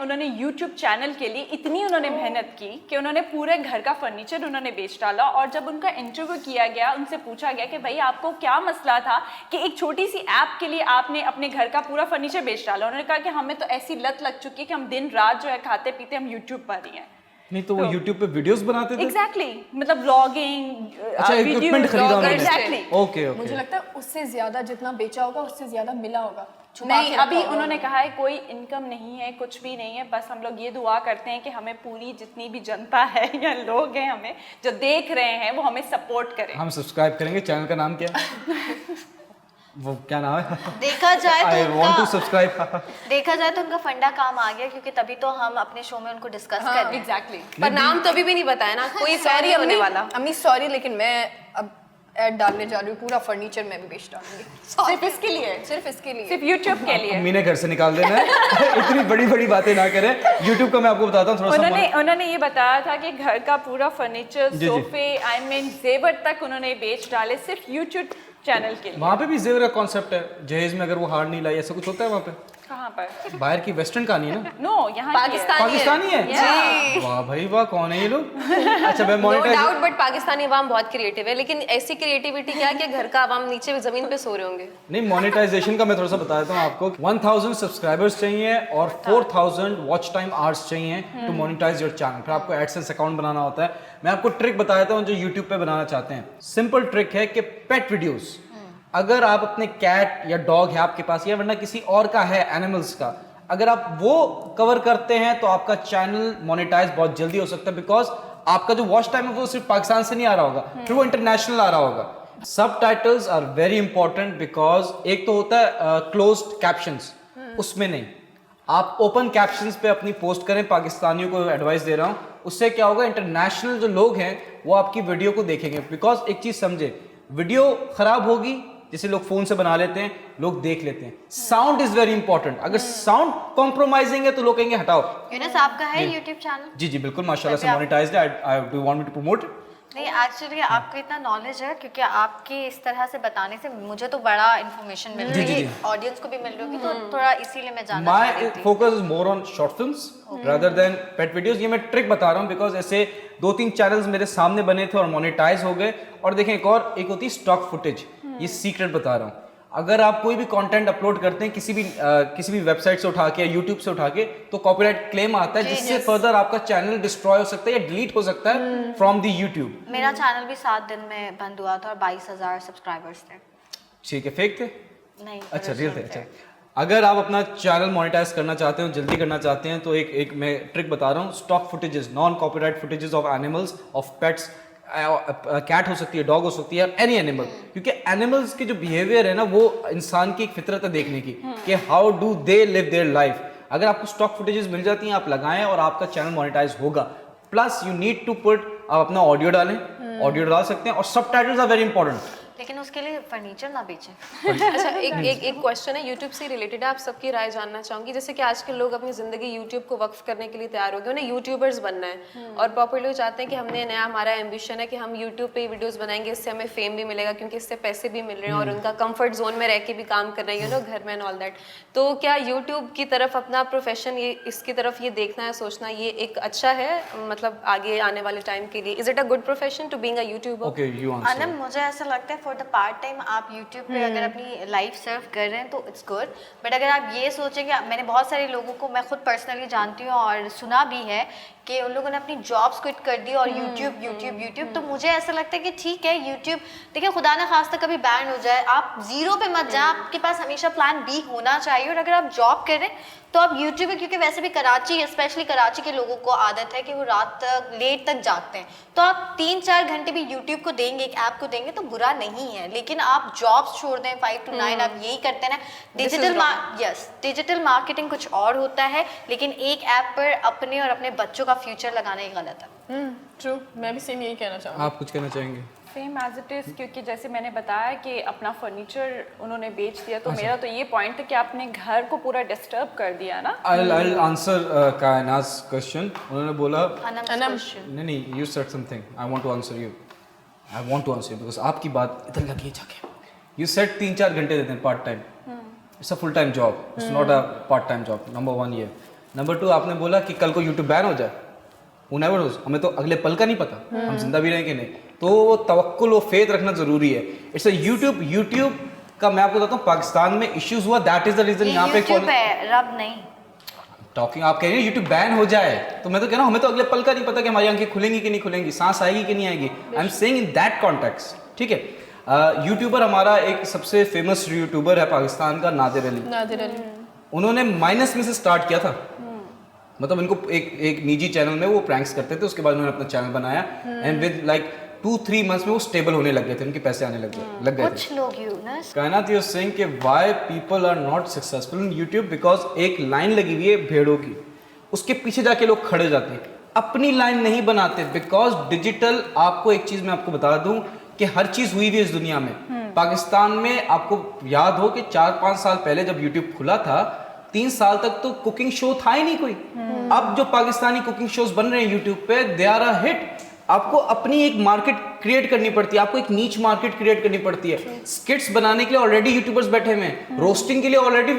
उन्होंने YouTube चैनल के लिए इतनी उन्होंने मेहनत की कि उन्होंने पूरे घर का फर्नीचर उन्होंने बेच डाला। और जब उनका इंटरव्यू किया गया, उनसे पूछा गया कि भाई आपको क्या मसला था कि एक छोटी सी ऐप के लिए आपने अपने घर का पूरा फर्नीचर बेच डाला। उन्होंने कहा कि हमें तो ऐसी लत लग चुकी है कि हम दिन रात जो है खाते पीते हम YouTube पर ही हैं। नहीं तो वो YouTube पे वीडियोस बनाते थे? एग्जैक्टली, मतलब व्लॉगिंग, अच्छा इक्विपमेंट खरीदा उन्होंने। एग्जैक्टली। ओके मुझे लगता है उससे ज्यादा जितना बेचा होगा उससे ज्यादा मिला होगा। नहीं, अभी उन्होंने कहा है कोई इनकम नहीं है, कुछ भी नहीं है, बस हम लोग ये दुआ करते हैं कि हमें पूरी जितनी भी जनता है या लोग हैं हमें जो देख रहे हैं वो हमें सपोर्ट करें। हम सब्सक्राइब करेंगे। चैनल का नाम क्या है? वो क्या नाम है? देखा जाए I तो want to उनका subscribe। देखा जाए तो उनका फंडा काम आ गया, क्योंकि तभी तो हम अपने शो में उनको डिस्कस कर रहे हैं। एग्जैक्टली। पर नाम तो अभी भी नहीं बताया ना, कोई सॉरी होने वाला। अम्मी सॉरी, लेकिन मैं अब ऐड डालने जा रही हूँ, पूरा फर्नीचर मैं भी बेच डालूंगी सिर्फ इसके लिए, सिर्फ इसके लिए, सिर्फ YouTube के लिए। अम्मी ने घर से निकाल देना है। इतनी बड़ी बड़ी बातें ना करें। YouTube का मैं आपको बताता हूँ थोड़ा सा। उन्होंने ये बताया था कि घर का पूरा फर्नीचर, सोफे, जेवर तक उन्होंने बेच डाले सिर्फ YouTube चैनल के लिए। वहाँ पे भी जेवर का कॉन्सेप्ट है, जहेज में अगर वो हार नहीं लाई, ऐसा कुछ होता है वहाँ पे? कहाँ पर? बाहर की वेस्टर्न कहानी है ना? नो, यहाँ पाकिस्तानी है। जी। वाह भाई वाह, कौन है ये लोग? अच्छा मैं no monetise doubt, but Pakistani अवाम बहुत क्रिएटिव है, लेकिन ऐसी क्रिएटिविटी क्या कि घर का अवाम नीचे जमीन पे सो रहे होंगे। नहीं, मोनेटाइजेशन का मैं थोड़ा सा बता देता हूँ आपको। 1000 सब्सक्राइबर्स चाहिए और 4000 वॉच टाइम आवर्स चाहिए टू मोनेटाइज योर चैनल। फिर आपको एडसेंस अकाउंट बनाना होता है। मैं आपको ट्रिक बता देता हूँ जो यूट्यूब पे बनाना चाहते हैं। सिंपल ट्रिक है कि पेट वीडियोस अगर आप अपने कैट या डॉग है आपके पास या वरना किसी और का है एनिमल्स का, अगर आप वो कवर करते हैं तो आपका चैनल मोनेटाइज बहुत जल्दी हो सकता है, बिकॉज आपका जो वॉच टाइम है वो सिर्फ पाकिस्तान से नहीं आ रहा होगा, फिर वो इंटरनेशनल आ रहा होगा। सब titles are very important, because एक तो होता है क्लोज्ड कैप्शंस, उसमें नहीं, आप ओपन कैप्शंस पे अपनी पोस्ट करें। पाकिस्तानियों को एडवाइस दे रहा हूं, उससे क्या होगा, इंटरनेशनल जो लोग हैं वो आपकी वीडियो को देखेंगे। बिकॉज एक चीज समझे, वीडियो खराब होगी, जैसे लोग फोन से बना लेते हैं, लोग देख लेते हैं, साउंड इज वेरी इंपॉर्टेंट। अगर साउंड कॉम्प्रोमाइजिंग है तो लोग कहेंगे हटाओ। यूनुस आपका है यूट्यूब चैनल? जी जी बिल्कुल, माशाल्लाह से मोनेटाइज्ड है। I do want me to promote. नहीं, एक्चुअली आपको इतना नॉलेज है, क्योंकि आपके इस तरह से बताने से मुझे तो बड़ा इन्फॉर्मेशन मिल रही है, ऑडियंस को भी मिल रही होगी, तो थोड़ा इसीलिए मैं जानना चाह रही माय थी। Focus is more on short films rather than pet videos. ये मैं ट्रिक बता रहा हूँ, बिकॉज ऐसे 2-3 चैनल्स मेरे सामने बने थे और मोनेटाइज हो गए। और देखें, एक होती है स्टॉक फुटेज, ये सीक्रेट बता रहा हूँ। अगर आप कोई भी कंटेंट अपलोड करते हैं किसी भी वेबसाइट से उठा के या यूट्यूब से उठा के, तो कॉपीराइट क्लेम आता है, जिससे फर्दर आपका चैनल डिस्ट्रॉय हो सकता है या डिलीट हो सकता है फ्रॉम द यूट्यूब। मेरा चैनल भी 7 दिन में बंद हुआ था और 22,000 सब्सक्राइबर्स थे। ठीक है, फेक थे? नहीं, अच्छा, रियल थे। अच्छा, अगर आप अपना चैनल मोनेटाइज करना चाहते हो, जल्दी करना चाहते हैं, तो एक मैं ट्रिक बता रहा हूँ। Stock footages, non copyright footages of animals, of pets, cat हो सकती है, डॉग हो सकती है, एनी एनिमल, क्योंकि एनिमल्स के जो बिहेवियर है ना, वो इंसान की एक फितरत है देखने की कि how do they live their life. अगर आपको स्टॉक फुटेजेस मिल जाती हैं, आप लगाएं और आपका चैनल मोनेटाइज होगा। Plus you need to put, आप अपना ऑडियो डालें, ऑडियो डाल सकते हैं, और सबटाइटल्स आर वेरी इंपॉर्टेंट। लेकिन उसके लिए फर्नीचर ना बेचें। अच्छा, एक क्वेश्चन है यूट्यूब से रिलेटेड, आप सबकी राय जानना चाहूंगी। जैसे कि आजकल लोग अपनी जिंदगी यूट्यूब को वक्फ करने के लिए तैयार हो गए, उन्हें यूट्यूबर्स बनना है और पॉपुलर चाहते हैं कि हमने नया, हमारा एम्बिशन है कि हम यूट्यूब पे वीडियोस बनाएंगे, इससे हमें फेम भी मिलेगा, क्योंकि इससे पैसे भी मिल रहे हैं और उनका कंफर्ट जोन में रह के भी काम कर रहे हैं, घर में एंड ऑल दैट। तो क्या यूट्यूब की तरफ अपना प्रोफेशन, ये इसकी तरफ ये देखना है, सोचना, ये एक अच्छा है, मतलब आगे आने वाले टाइम के लिए? Is it a good profession to being a YouTuber? Okay, you answer. Anam, मुझे ऐसा लगता है फॉर द पार्ट टाइम आप यूट्यूब पे अगर अपनी लाइफ सर्व कर रहे हैं तो इट्स गुड, बट अगर आप ये सोचेंगे, मैंने बहुत सारे लोगों को, मैं खुद पर्सनली जानती हूँ और सुना भी है कि उन लोगों ने अपनी जॉब्स क्विट कर दी और यूट्यूब, तो मुझे ऐसा लगता है कि ठीक है, यूट्यूब देखिए, खुदा ना खास्ता कभी बैन हो जाए, आप जीरो पे मत जाए, आपके पास हमेशा प्लान बी होना चाहिए। और अगर आप जॉब कर रहे हैं तो आप यूट्यूब पे, क्योंकि वैसे भी कराची, स्पेशली कराची के लोगों को आदत है कि वो रात तक लेट तक जागते हैं, तो आप 3-4 घंटे भी यूट्यूब को देंगे, एक ऐप को देंगे, तो बुरा नहीं है। लेकिन आप जॉब्स छोड़ दें, 5 to 9 आप यही करते हैं ना। डिजिटल मार्केटिंग कुछ और होता है, लेकिन एक ऐप पर अपने और अपने बच्चों का फ्यूचर लगाना ही गलत है। ट्रू, मैं भी सेम यही कहना चाहूँगी। आप कुछ कहना चाहेंगे? सेम एज इट इज़, क्योंकि जैसे मैंने बताया कि अपना फर्नीचर उन्होंने बेच दिया, तो मेरा तो ये पॉइंट है कि आपने घर को पूरा डिस्टर्ब कर दिया ना। I'll answer कायनाज़ question. उन्होंने बोला, अनम, नहीं, you said something, I want to answer you, because आपकी बात इधर लगी जाके। You said 3-4 घंटे देते हैं part time, it's a full time job, it's not a part time job. Number 1 ये। नंबर 2, आपने बोला कि कल को यूट्यूब बैन हो जाए, वो नेवर नोज, हमें तो अगले पल का नहीं पता हम जिंदा भी रहेंगे नहीं, तो वो तवक्कुल, वो फेथ रखना जरूरी है। इट्स अ यूट्यूब का मैं आपको बताता हूँ, पाकिस्तान में इश्यूज हुआ, दैट इज द रीजन। यहाँ पे यूट्यूब है, रब नहीं टॉकिंग, आप कह रही हैं यूट्यूब बैन हो जाए, तो मैं तो कह रहा हूँ हमें तो अगले पल का नहीं पता कि हमारी आंखें खुलेंगी कि नहीं खुलेंगी, सांस आएगी कि नहीं आएगी। आई am saying in that context, ठीक है। यूट्यूबर, हमारा एक सबसे फेमस यूट्यूबर है पाकिस्तान का, नादिर अली। उन्होंने माइनस में से स्टार्ट किया था, मतलब इनको एक निजी चैनल में वो प्रैंक्स करते थे, उसके बाद उन्होंने अपना चैनल बनाया, एंड विद लाइक 2-3 मंथ्स में वो स्टेबल होने लग गए थे, उनके पैसे आने लग गए थे। कुछ लोग यूनस कायनात यू सेइंग कि why people are not successful in YouTube, because एक लाइन लगी हुई है भेड़ों की, उसके पीछे जाके लोग खड़े जाते हैं, अपनी लाइन नहीं बनाते। बिकॉज डिजिटल, आपको एक चीज मैं आपको बता दूं कि हर चीज हुई हुई है इस दुनिया में। पाकिस्तान में आपको याद हो कि 4-5 साल पहले जब यूट्यूब खुला था, 3 साल तक तो कुकिंग शो था ही नहीं कोई। अब जो पाकिस्तानी कुकिंग शोज बन रहे हैं यूट्यूब पे, दे आर अ हिट। आपको अपनी एक मार्केट क्रिएट करनी पड़ती है, आपको एक नीच मार्केट क्रिएट करनी पड़ती है। स्किट्स बनाने के लिए ऑलरेडी यूट्यूबर्स बैठे हुए हैं, रोस्टिंग के लिए ऑलरेडी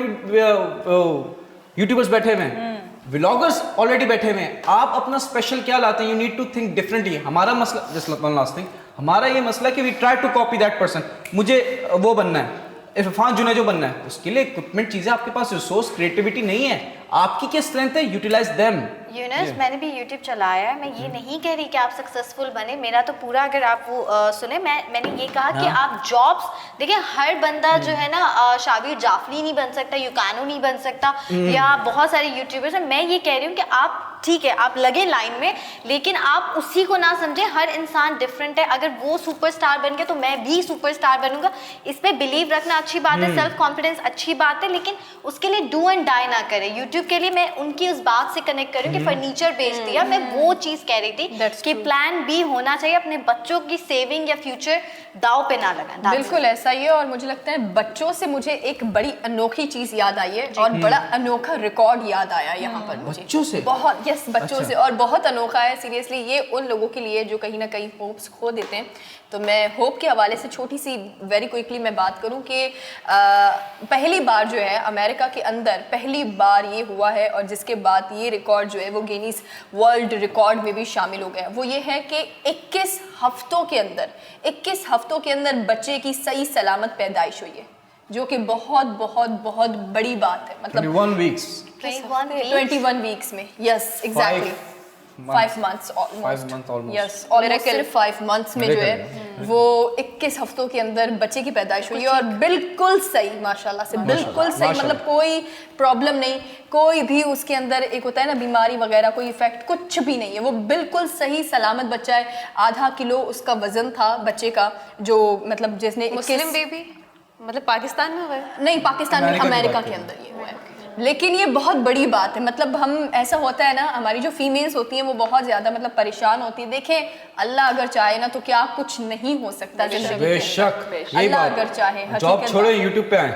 यूट्यूबर्स बैठे हुए हैं, व्लॉगर्स ऑलरेडी बैठे हुए हैं। आप अपना स्पेशल क्या लाते हैं? You need to think differently. हमारा मसला, जस्ट वन लास्ट थिंग, हमारा ये मसला कि we try to copy that person, मुझे वो बनना है। इरफान जुनेजो बनना है, उसके लिए इक्विपमेंट चीजें आपके पास, रिसोर्स क्रिएटिविटी नहीं है, आपकी क्या स्ट्रेंथ है, यूटिलाइज देम। यूनस, मैंने भी YouTube चलाया है, मैं ये नहीं कह रही कि आप सक्सेसफुल बने, मेरा तो पूरा, अगर आप वो सुने, मैंने ये कहा कि आप जॉब्स देखिए, हर बंदा जो है ना शाबिर जाफरी नहीं बन सकता, युकानो नहीं बन सकता, या बहुत सारे यूट्यूबर्स हैं। मैं ये कह रही हूँ कि आप ठीक है, आप लगे लाइन में, लेकिन आप उसी को ना समझे, हर इंसान डिफरेंट है। अगर वो सुपरस्टार बन गया तो मैं भी सुपरस्टार बनूंगा, इस पे बिलीव रखना अच्छी बात है, सेल्फ कॉन्फिडेंस अच्छी बात है, लेकिन उसके लिए डू एंड डाई ना करें। यूट्यूब के लिए मैं उनकी उस बात से कनेक्ट करूँ कि फर्नीचर बेच दिया, मैं वो चीज़ कह रही थी कि प्लान बी होना चाहिए, अपने बच्चों की सेविंग या फ्यूचर दाव पे ना लगाएं। बिल्कुल ऐसा ही है। और मुझे लगता है बच्चों से मुझे एक बड़ी अनोखी चीज याद आई है, और बड़ा अनोखा रिकॉर्ड याद आया यहाँ पर मुझे। बच्चों से? बहुत, यस, बच्चों से, और बहुत अनोखा है सीरियसली। ये उन लोगों के लिए जो कहीं ना कहीं होप्स खो देते हैं। तो मैं होप के हवाले से छोटी सी वेरी क्विकली मैं बात करूं कि पहली बार जो है अमेरिका के अंदर पहली बार ये हुआ है, और जिसके बाद ये रिकॉर्ड जो है वो गिनीज वर्ल्ड रिकॉर्ड में भी शामिल हो गया। वो ये है कि 21 हफ्तों के अंदर बच्चे की सही सलामत पैदाइश हुई है, जो कि बहुत बहुत बहुत बड़ी बात है। मतलब 21 वीक्स 21 वीक्स में, yes exactly 5 months almost. Yes, almost सिर्फ 5 months में जो है वो 21 हफ्तों के अंदर बच्चे की पैदाइश हुई है, और बिल्कुल सही, माशाल्लाह से बिल्कुल सही, मतलब कोई प्रॉब्लम नहीं, कोई भी उसके अंदर एक होता है ना बीमारी वगैरह, कोई इफेक्ट कुछ भी नहीं है, वो बिल्कुल सही सलामत बच्चा है। आधा किलो उसका वजन था बच्चे का, जो मतलब जिसने मुस्लिम बेबी, मतलब पाकिस्तान में हुआ है? नहीं, पाकिस्तान में, अमेरिका के अंदर ये हुआ है। लेकिन ये बहुत बड़ी बात है। मतलब हम, ऐसा होता है ना, हमारी जो फीमेल्स होती हैं वो बहुत ज़्यादा मतलब परेशान होती है। देखें, अल्लाह अगर चाहे ना तो क्या कुछ नहीं हो सकता जिंदगी के बेशक, अंदर। यही अल्लाह बात, अगर चाहे, जॉब हकीकत छोड़े बात। यूट्यूब पे आए।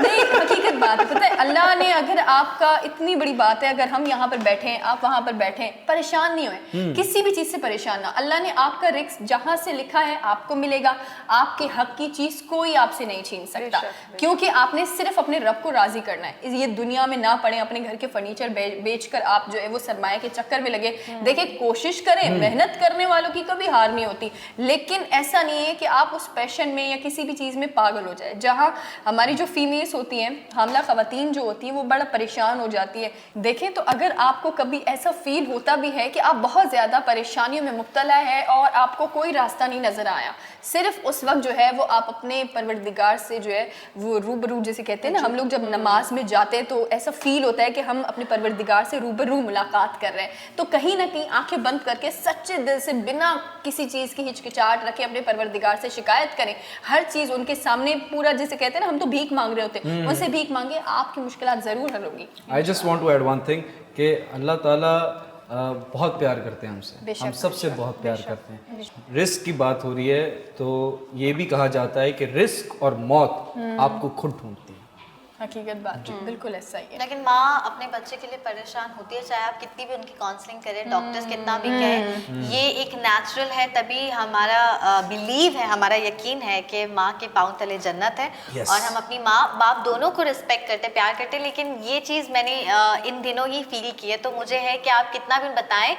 नहीं, हकीकत बात है, पता है, अल्लाह ने अगर आपका, इतनी बड़ी बात है, अगर हम यहाँ पर बैठे हैं, आप वहाँ पर बैठे हैं, परेशान नहीं हुए किसी भी चीज़ से, परेशान ना। अल्लाह ने आपका रिस्क जहाँ से लिखा है आपको मिलेगा, आपके हक की चीज़ कोई आपसे नहीं छीन सकता, क्योंकि आपने सिर्फ अपने रब को राजी करना है। ये दुनिया में ना पड़े, अपने घर के फर्नीचर बेचकर आप जो है वो सरमाए के चक्कर में लगे। देखिए, कोशिश करें, मेहनत करने वालों की कभी हार नहीं होती, लेकिन ऐसा नहीं है कि आप उस पैशन में या किसी भी चीज़ में पागल हो जाए। जहाँ हमारी जो फीमेल्स होती हैं, हामला ख़वातीन जो होती हैं, वो बड़ा परेशान हो जाती है। देखें, तो अगर आपको कभी ऐसा फील होता भी है कि आप बहुत ज़्यादा परेशानियों में मुब्तला है और आपको कोई रास्ता नहीं नज़र आया, सिर्फ उस वक्त जो है वो आप अपने परवरदिगार से जो है वो रूबरू, जैसे कहते हैं ना, हम लोग जब नमाज में जाते हैं तो ऐसा फील होता है कि हम अपने परवरदिगार से रूबरू मुलाकात कर रहे हैं। तो कहीं ना कहीं आंखें बंद करके सच्चे दिल से, बिना किसी चीज़ की हिचकिचाहट रखे, अपने परवरदिगार से शिकायत करें। हर चीज़ उनके सामने पूरा, जैसे कहते हैं ना, हम तो भीख मांग रहे होते हैं, उनसे भीख मांगे, आपकी मुश्किलात ज़रूर हल होगी। I just want to add one thing कि अल्लाह ताला बहुत प्यार करते हैं हमसे, हम सबसे बहुत प्यार करते हैं। रिस्क की बात हो रही है तो ये भी कहा जाता है कि रिस्क और मौत आपको खुद ढूंढती है। हकीकत बात है, बिल्कुल ऐसा ही है। लेकिन माँ अपने बच्चे के लिए परेशान होती है, चाहे आप कितनी भी उनकी काउंसलिंग करें, डॉक्टर्स कितना भी कहें, ये एक नेचुरल है। तभी हमारा बिलीव है, हमारा यकीन है कि माँ के पाँव तले जन्नत है। Yes. और हम अपनी माँ बाप दोनों को रिस्पेक्ट करते, प्यार करते। लेकिन ये चीज़ मैंने इन दिनों ही फील की है, तो मुझे है कि आप कितना भी बताएं,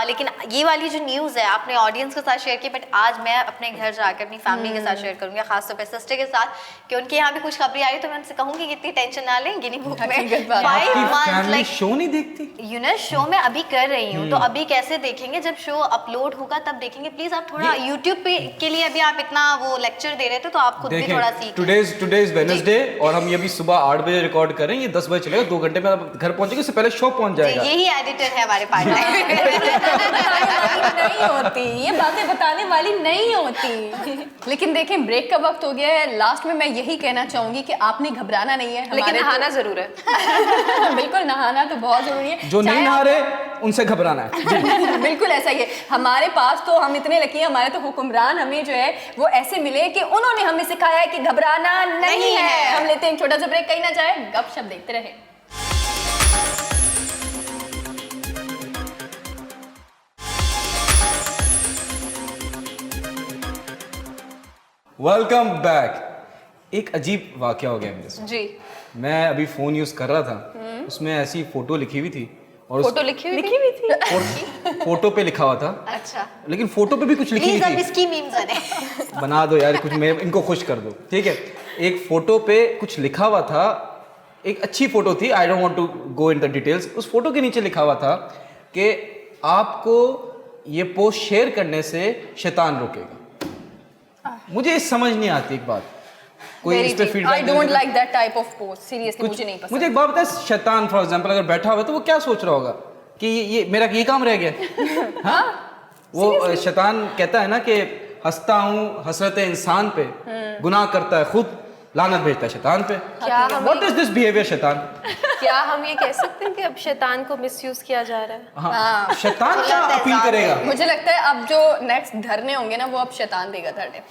लेकिन ये वाली जो न्यूज़ है आपने ऑडियंस के साथ शेयर की, बट आज मैं अपने घर जाकर अपनी फैमिली के साथ शेयर करूँगी, खासतौर पर सिस्टर के साथ, कि उनके यहाँ भी कुछ खबरें आई, तो मैं उनसे कहूँगी इतनी टेंशन ना लें। गिनी बुक में 5 months फैमिली शो नहीं देखती? यूनस, शो में अभी कर रही हूँ, तो अभी कैसे देखेंगे, जब शो अपलोड होगा तब देखेंगे। प्लीज आप थोड़ा यूट्यूब पे के लिए, अभी आप इतना वो लेक्चर दे रहे थे, तो आप खुद भी थोड़ा सीख। टुडेज वेडनेसडे और हम ये भी सुबह 8 बजे रिकॉर्ड कर रहे हैं, ये 10 बजे चलेगा, 2 घंटे में आप घर पहुंचेंगे, उससे पहले शो पहुंच जाएगा। यही एडिटर है हमारे पार्ट नहीं होती, ये बातें बताने वाली नहीं होती। लेकिन देखें, ब्रेक का वक्त हो गया है। लास्ट में मैं यही कहना चाहूंगी कि आपने घबराना नहीं है, लेकिन नहाना जरूर है। बिल्कुल, नहाना तो बहुत जरूरी है। जो नहीं नहा रहे उनसे घबराना है। बिल्कुल ऐसा ही है। हमारे पास तो, हम इतने लकी हैं, हमारे तो हुक्मरान हमें जो है वो ऐसे मिले कि उन्होंने हमें सिखाया है कि घबराना नहीं है। हम लेते हैं छोटा सा ब्रेक, कहीं ना जाए, गपशप देखते रहे। Welcome back. एक अजीब वाकया हो गया मेरे साथ। जी, मैं अभी फोन यूज कर रहा था, उसमें ऐसी फोटो लिखी हुई थी, और फोटो लिखी हुई थी। फोटो पे लिखा हुआ था, अच्छा लेकिन फोटो पे भी कुछ लिखी प्लीज हुई अब थी। इसकी मीम्स बने बना दो यार कुछ, मैं इनको खुश कर दो, ठीक है। एक फोटो पे कुछ लिखा हुआ था, एक अच्छी फोटो थी, I don't want to go in the details. उस फोटो के नीचे लिखा हुआ था कि आपको ये पोस्ट शेयर करने से शैतान रोकेगा। मुझे समझ नहीं आती एक बात, कोई इस पे I feedback don't like that type of post, seriously मुझे नहीं पसंद। मुझे एक बात बता, शैतान फॉर एग्जांपल अगर बैठा हुआ है तो वो क्या सोच रहा होगा कि ये मेरा ये काम रह गया। हाँ, वो शैतान कहता है ना कि हंसता हूँ हसरत इंसान पे, गुनाह करता है खुद, लानत भेजता है शैतान पे। क्या हम व्हाट इज दिस बिहेवियर शैतान? क्या हम ये कह सकते हैं कि अब शैतान को मिसयूज किया जा रहा है? हाँ, शैतान क्या अपील करेगा? मुझे लगता है अब जो नेक्स्ट धरने होंगे ना वो अब शैतान देगा धरने।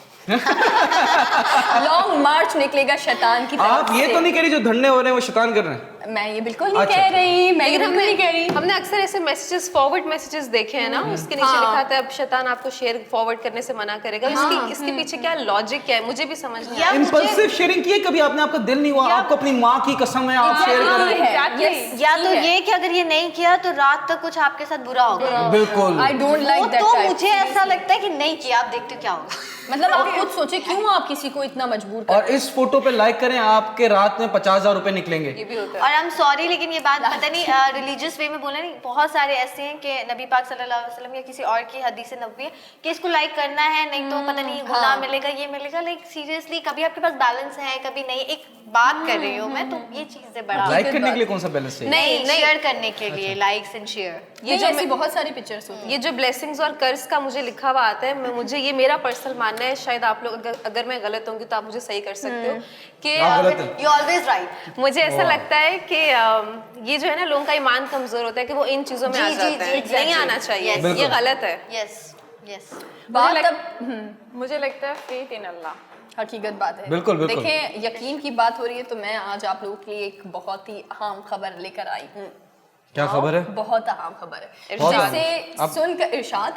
लॉन्ग मार्च निकलेगा शैतान की तरफ आप ये से। तो नहीं कह रही जो धरने हो रहे हैं वो शैतान कर रहे हैं? मैं ये बिल्कुल नहीं अच्छा, कह रही, मैं ये लेकिन बिल्कुल नहीं कह रही। हमने अक्सर ऐसे मैसेजेस, फॉरवर्ड मैसेजेस देखे हैं ना, उसके नीचे हाँ। लिखा था अब शैतान आपको शेयर फॉरवर्ड करने से मना करेगा। इसके पीछे क्या लॉजिक क्या है, मुझे भी समझ नहीं या आता। इंपल्सिव शेयरिंग की है कभी आपने? आपका दिल नहीं हुआ, आपको अपनी माँ की कसम है आप शेयर कर रहे हैं? Exactly. या तो ये कि अगर ये नहीं किया तो रात तक कुछ आपके साथ बुरा होगा। बिल्कुल। आई डोंट लाइक वो दैट तो टाइप। मुझे ऐसा लगता है कि नहीं किया, आप देखते हो क्या होगा। मतलब आप खुद सोचे क्यों आप किसी को इतना मजबूर कर और इस फोटो पे लाइक करें, आपके रात में 50,000 रुपए निकलेंगे। ये भी होता है। और आई एम सॉरी लेकिन ये बात पता नहीं रिलीजियस वे में बोला नहीं, बहुत सारे ऐसे हैं कि नबी पाक सल्लल्लाहु अलैहि वसल्लम या किसी और की हदीस नबवी है कि इसको लाइक करना है, नहीं तो पता नहीं गुनाह मिलेगा, ये मिलेगा। लाइक सीरियसली कभी आपके पास बैलेंस है कभी नहीं, एक बात कर रही हूँ मैं, तो ये चीजें बड़ा लाइक करने के लिए कौन सा बैलेंस चाहिए? नहीं शेयर करने के लिए लाइक्स एंड शेयर। ये जो ऐसी बहुत सारी पिक्चर्स होती ये जो ब्लेसिंग्स और कर्ज का मुझे लिखा हुआ आता है, मुझे ये मेरा पर्सनल मानना है, शायद आप लोग अगर मैं गलत होंगी तो आप मुझे सही कर सकते हो कि आप गलत हैं। You always right. मुझे ऐसा लगता है कि ये जो है ना, लोगों का ईमान कमजोर होता है कि वो इन चीजों में जी, आ जी, जाते जी, हैं। exactly. नहीं आना चाहिए, Yes. ये गलत है। यस यस बात अब मुझे लगता है फेथ इन अल्लाह। हकीकत बात है। बिल्कुल, बिल्कुल। देखें, यकीन की बात हो रही है तो मैं आज आप लोगों के लिए एक बहुत ही अहम खबर लेकर आई हूँ। क्या खबर है? बहुत अहम खबर है। बहुत अहम। जैसे अब- सुनकर इरशाद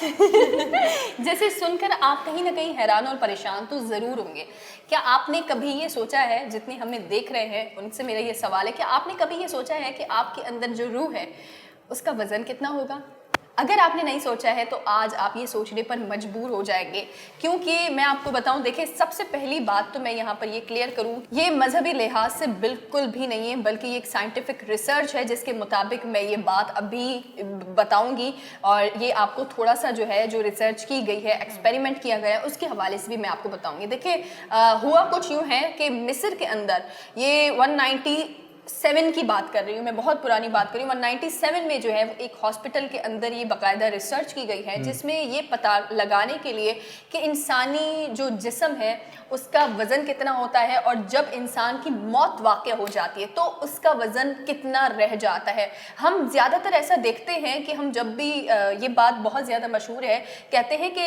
जैसे सुनकर आप कहीं ना कहीं हैरान और परेशान तो जरूर होंगे। क्या आपने कभी ये सोचा है, जितने हमें देख रहे हैं उनसे मेरा ये सवाल है, कि आपने कभी ये सोचा है कि आपके अंदर जो रूह है उसका वजन कितना होगा? अगर आपने नहीं सोचा है तो आज आप ये सोचने पर मजबूर हो जाएंगे, क्योंकि मैं आपको बताऊं, देखिए सबसे पहली बात तो मैं यहाँ पर ये क्लियर करूं, ये मजहबी लिहाज से बिल्कुल भी नहीं है, बल्कि ये एक साइंटिफिक रिसर्च है जिसके मुताबिक मैं ये बात अभी बताऊंगी। और ये आपको थोड़ा सा जो है, जो रिसर्च की गई है, एक्सपेरिमेंट किया गया है, उसके हवाले से भी मैं आपको बताऊंगी। देखिए हुआ कुछ यूँ है कि मिस्र के अंदर ये 197 की बात कर रही हूँ मैं, बहुत पुरानी बात कर रही हूँ। 197 में जो है एक हॉस्पिटल के अंदर ये बाकायदा रिसर्च की गई है, जिसमें ये पता लगाने के लिए कि इंसानी जो जिस्म है उसका वज़न कितना होता है, और जब इंसान की मौत वाक़या हो जाती है तो उसका वज़न कितना रह जाता है। हम ज़्यादातर ऐसा देखते हैं कि हम जब भी ये बात बहुत ज़्यादा मशहूर है, कहते हैं कि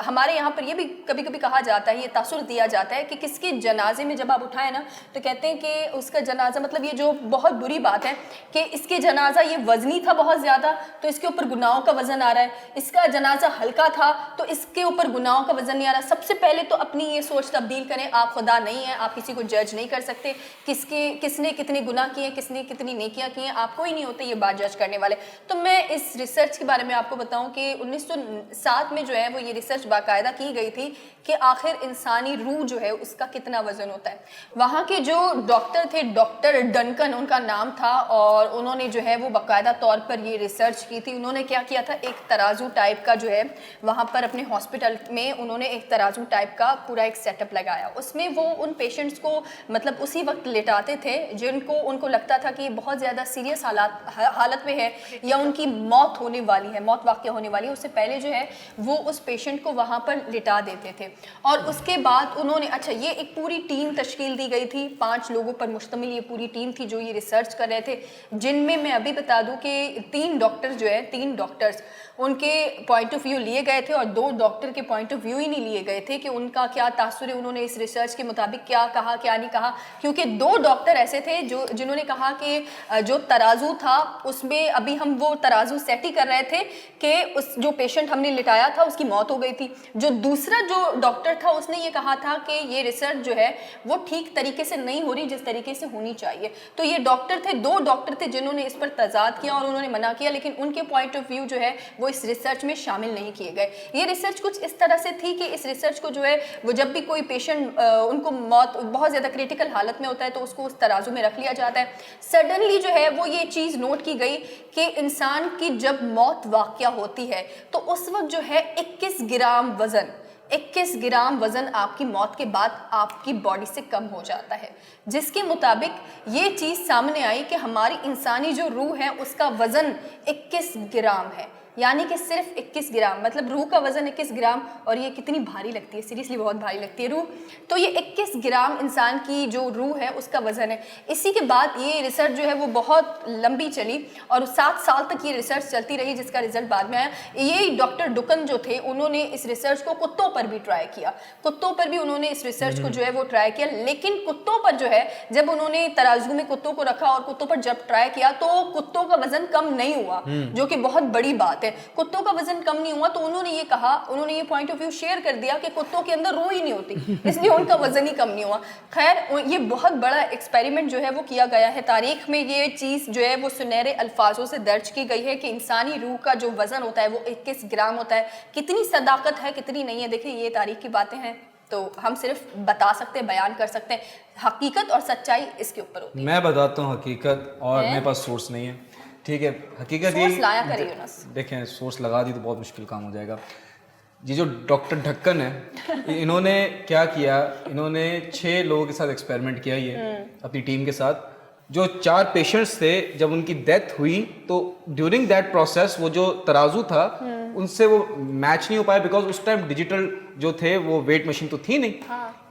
हमारे यहाँ पर ये भी कभी कभी कहा जाता है, ये तासुर दिया जाता है कि किसके जनाजे में जब आप उठाएं ना, तो कहते हैं कि उसका जनाजा, मतलब ये जो बहुत बुरी बात है कि इसके जनाजा ये वजनी था बहुत ज़्यादा तो इसके ऊपर गुनाहों का वज़न आ रहा है, इसका जनाजा हल्का था तो इसके ऊपर गुनाहों का वज़न नहीं आ रहा। सबसे पहले तो अपनी ये सोच तब्दील करें, आप खुदा नहीं हैं, आप किसी को जज नहीं कर सकते, किसने कितने गुनाह किए, किसने कितनी नेकियां की हैं, आप कोई नहीं होते ये बात जज करने वाले। तो मैं इस रिसर्च के बारे में आपको बताऊं कि 1907 में जो है वो ये रिसर्च बाकायदा की गई थी कि आखिर इंसानी रूह जो है उसका कितना वजन होता है। वहाँ के जो डॉक्टर थे, डॉक्टर डनकन उनका नाम था, और उन्होंने जो है वो बाकायदा तौर पर ये रिसर्च की थी। उन्होंने क्या किया था, एक तराजू टाइप का जो है वहाँ पर अपने हॉस्पिटल में उन्होंने एक तराजू टाइप का पूरा एक सेटअप लगाया। उसमें वो उन पेशेंट्स को मतलब उसी वक्त लेटाते थे जिनको उनको लगता था कि बहुत ज़्यादा सीरियस हालत में है या उनकी मौत होने वाली है, मौत वाक़या होने वाली है, उससे पहले जो है वो उस पेशेंट को वहाँ पर लिटा देते थे। और उसके बाद उन्होंने, अच्छा, ये एक पूरी टीम तश्कील दी गई थी, 5 लोगों पर मुश्तमिल ये पूरी टीम थी जो ये रिसर्च कर रहे थे, जिनमें मैं अभी बता दूं कि 3 डॉक्टर जो है, 3 डॉक्टर्स उनके पॉइंट ऑफ व्यू लिए गए थे और 2 डॉक्टर के पॉइंट ऑफ व्यू ही नहीं लिए गए थे कि उनका क्या तासुर है, उन्होंने इस रिसर्च के मुताबिक क्या कहा क्या नहीं कहा। क्योंकि 2 डॉक्टर ऐसे थे जिन्होंने कहा कि जो तराजू था उसमें अभी हम वो तराजू सेट ही कर रहे थे कि उस जो पेशेंट हमने लिटाया था उसकी मौत हो गई थी। जो दूसरा जो डॉक्टर था उसने ये कहा था कि ये रिसर्च जो है वो ठीक तरीके से नहीं हो रही जिस तरीके से होनी चाहिए। तो ये डॉक्टर थे, 2 डॉक्टर थे जिन्होंने इस पर तजाद किया और उन्होंने मना किया, लेकिन उनके पॉइंट ऑफ व्यू जो है वो इस रिसर्च में शामिल नहीं किए गए। ये रिसर्च कुछ इस तरह से थी कि इस रिसर्च को जो है वो जब भी कोई पेशेंट उनको मौत बहुत ज़्यादा क्रिटिकल हालत में होता है तो उसको उस तराजू में रख लिया जाता है। सडनली जो है वो ये चीज़ नोट की गई कि इंसान की जब मौत वाक़या होती है तो उस वक्त जो है 21 ग्राम वजन आपकी मौत के बाद आपकी बॉडी से कम हो जाता है, जिसके मुताबिक ये चीज़ सामने आई कि हमारी इंसानी जो रूह है उसका वजन 21 ग्राम है, यानी कि सिर्फ 21 ग्राम, मतलब रूह का वजन 21 ग्राम। और ये कितनी भारी लगती है, सीरियसली बहुत भारी लगती है रूह। तो ये 21 ग्राम इंसान की जो रूह है उसका वजन है। इसी के बाद ये रिसर्च जो है वो बहुत लंबी चली और 7 साल तक ये रिसर्च चलती रही, जिसका रिजल्ट बाद में आया। ये डॉक्टर डुकन जो थे उन्होंने इस रिसर्च को कुत्तों पर भी ट्राई किया, कुत्तों पर भी उन्होंने इस रिसर्च को जो है वो ट्राई किया, लेकिन कुत्तों पर जो है जब उन्होंने तराजू में कुत्तों को रखा और कुत्तों पर जब ट्राई किया तो कुत्तों का वजन कम नहीं हुआ, जो कि बहुत बड़ी बात है। कुत्तों का वजन कम नहीं हुआ तो उन्होंने ये कहा, उन्होंने ये पॉइंट ऑफ व्यू शेयर कर दिया कि कुत्तों के अंदर रूह ही नहीं होती, इसलिए उनका वजन ही कम नहीं हुआ। खैर, ये बहुत बड़ा एक्सपेरिमेंट जो है वो किया गया है, तारीख में ये चीज़ जो है वो सुनहरे अल्फाजों से दर्ज की गई है कि इंसानी रूह का जो वजन होता है वो 21 ग्राम होता है। कितनी सदाकत है कितनी नहीं है, देखिए ये तारीख की बातें हैं तो हम सिर्फ बता सकते हैं, बयान कर सकते हैं, हकीकत और सच्चाई इसके ऊपर होती है। मैं बताता हूँ हकीकत, और मेरे पास सोर्स नहीं है, ठीक है। हकीकत सोर्स लाया करिए यूनुस। देखें, सोर्स लगा दी तो बहुत मुश्किल काम हो जाएगा। ये जो डॉक्टर ढक्कन है, इन्होंने क्या किया, इन्होंने 6 लोगों के साथ एक्सपेरिमेंट किया ये अपनी टीम के साथ। जो 4 पेशेंट्स थे, जब उनकी डेथ हुई तो ड्यूरिंग दैट प्रोसेस वो जो तराजू था उनसे वो मैच नहीं हो पाया, बिकॉज उस टाइम डिजिटल जो थे वो वेट मशीन तो थी नहीं।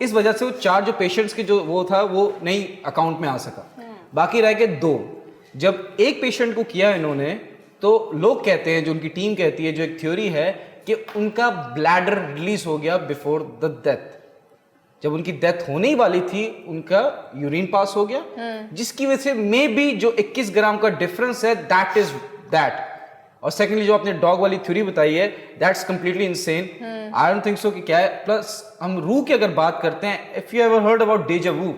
इस वजह से वो 4 जो पेशेंट्स के जो वो था वो नहीं अकाउंट में आ सका, बाकी रह गए 2। जब एक पेशेंट को किया इन्होंने तो लोग कहते हैं, जो उनकी टीम कहती है, जो एक थ्योरी है कि उनका ब्लैडर रिलीज हो गया बिफोर द डेथ। जब उनकी डेथ होने ही वाली थी उनका यूरिन पास हो गया, जिसकी वजह से मे बी जो 21 ग्राम का डिफरेंस है दैट इज दैट। और सेकेंडली जो आपने डॉग वाली थ्योरी बताई है, that's completely insane. I don't think सो कि क्या है। प्लस हम रूह की अगर बात करते हैं, if you ever heard about deja vu,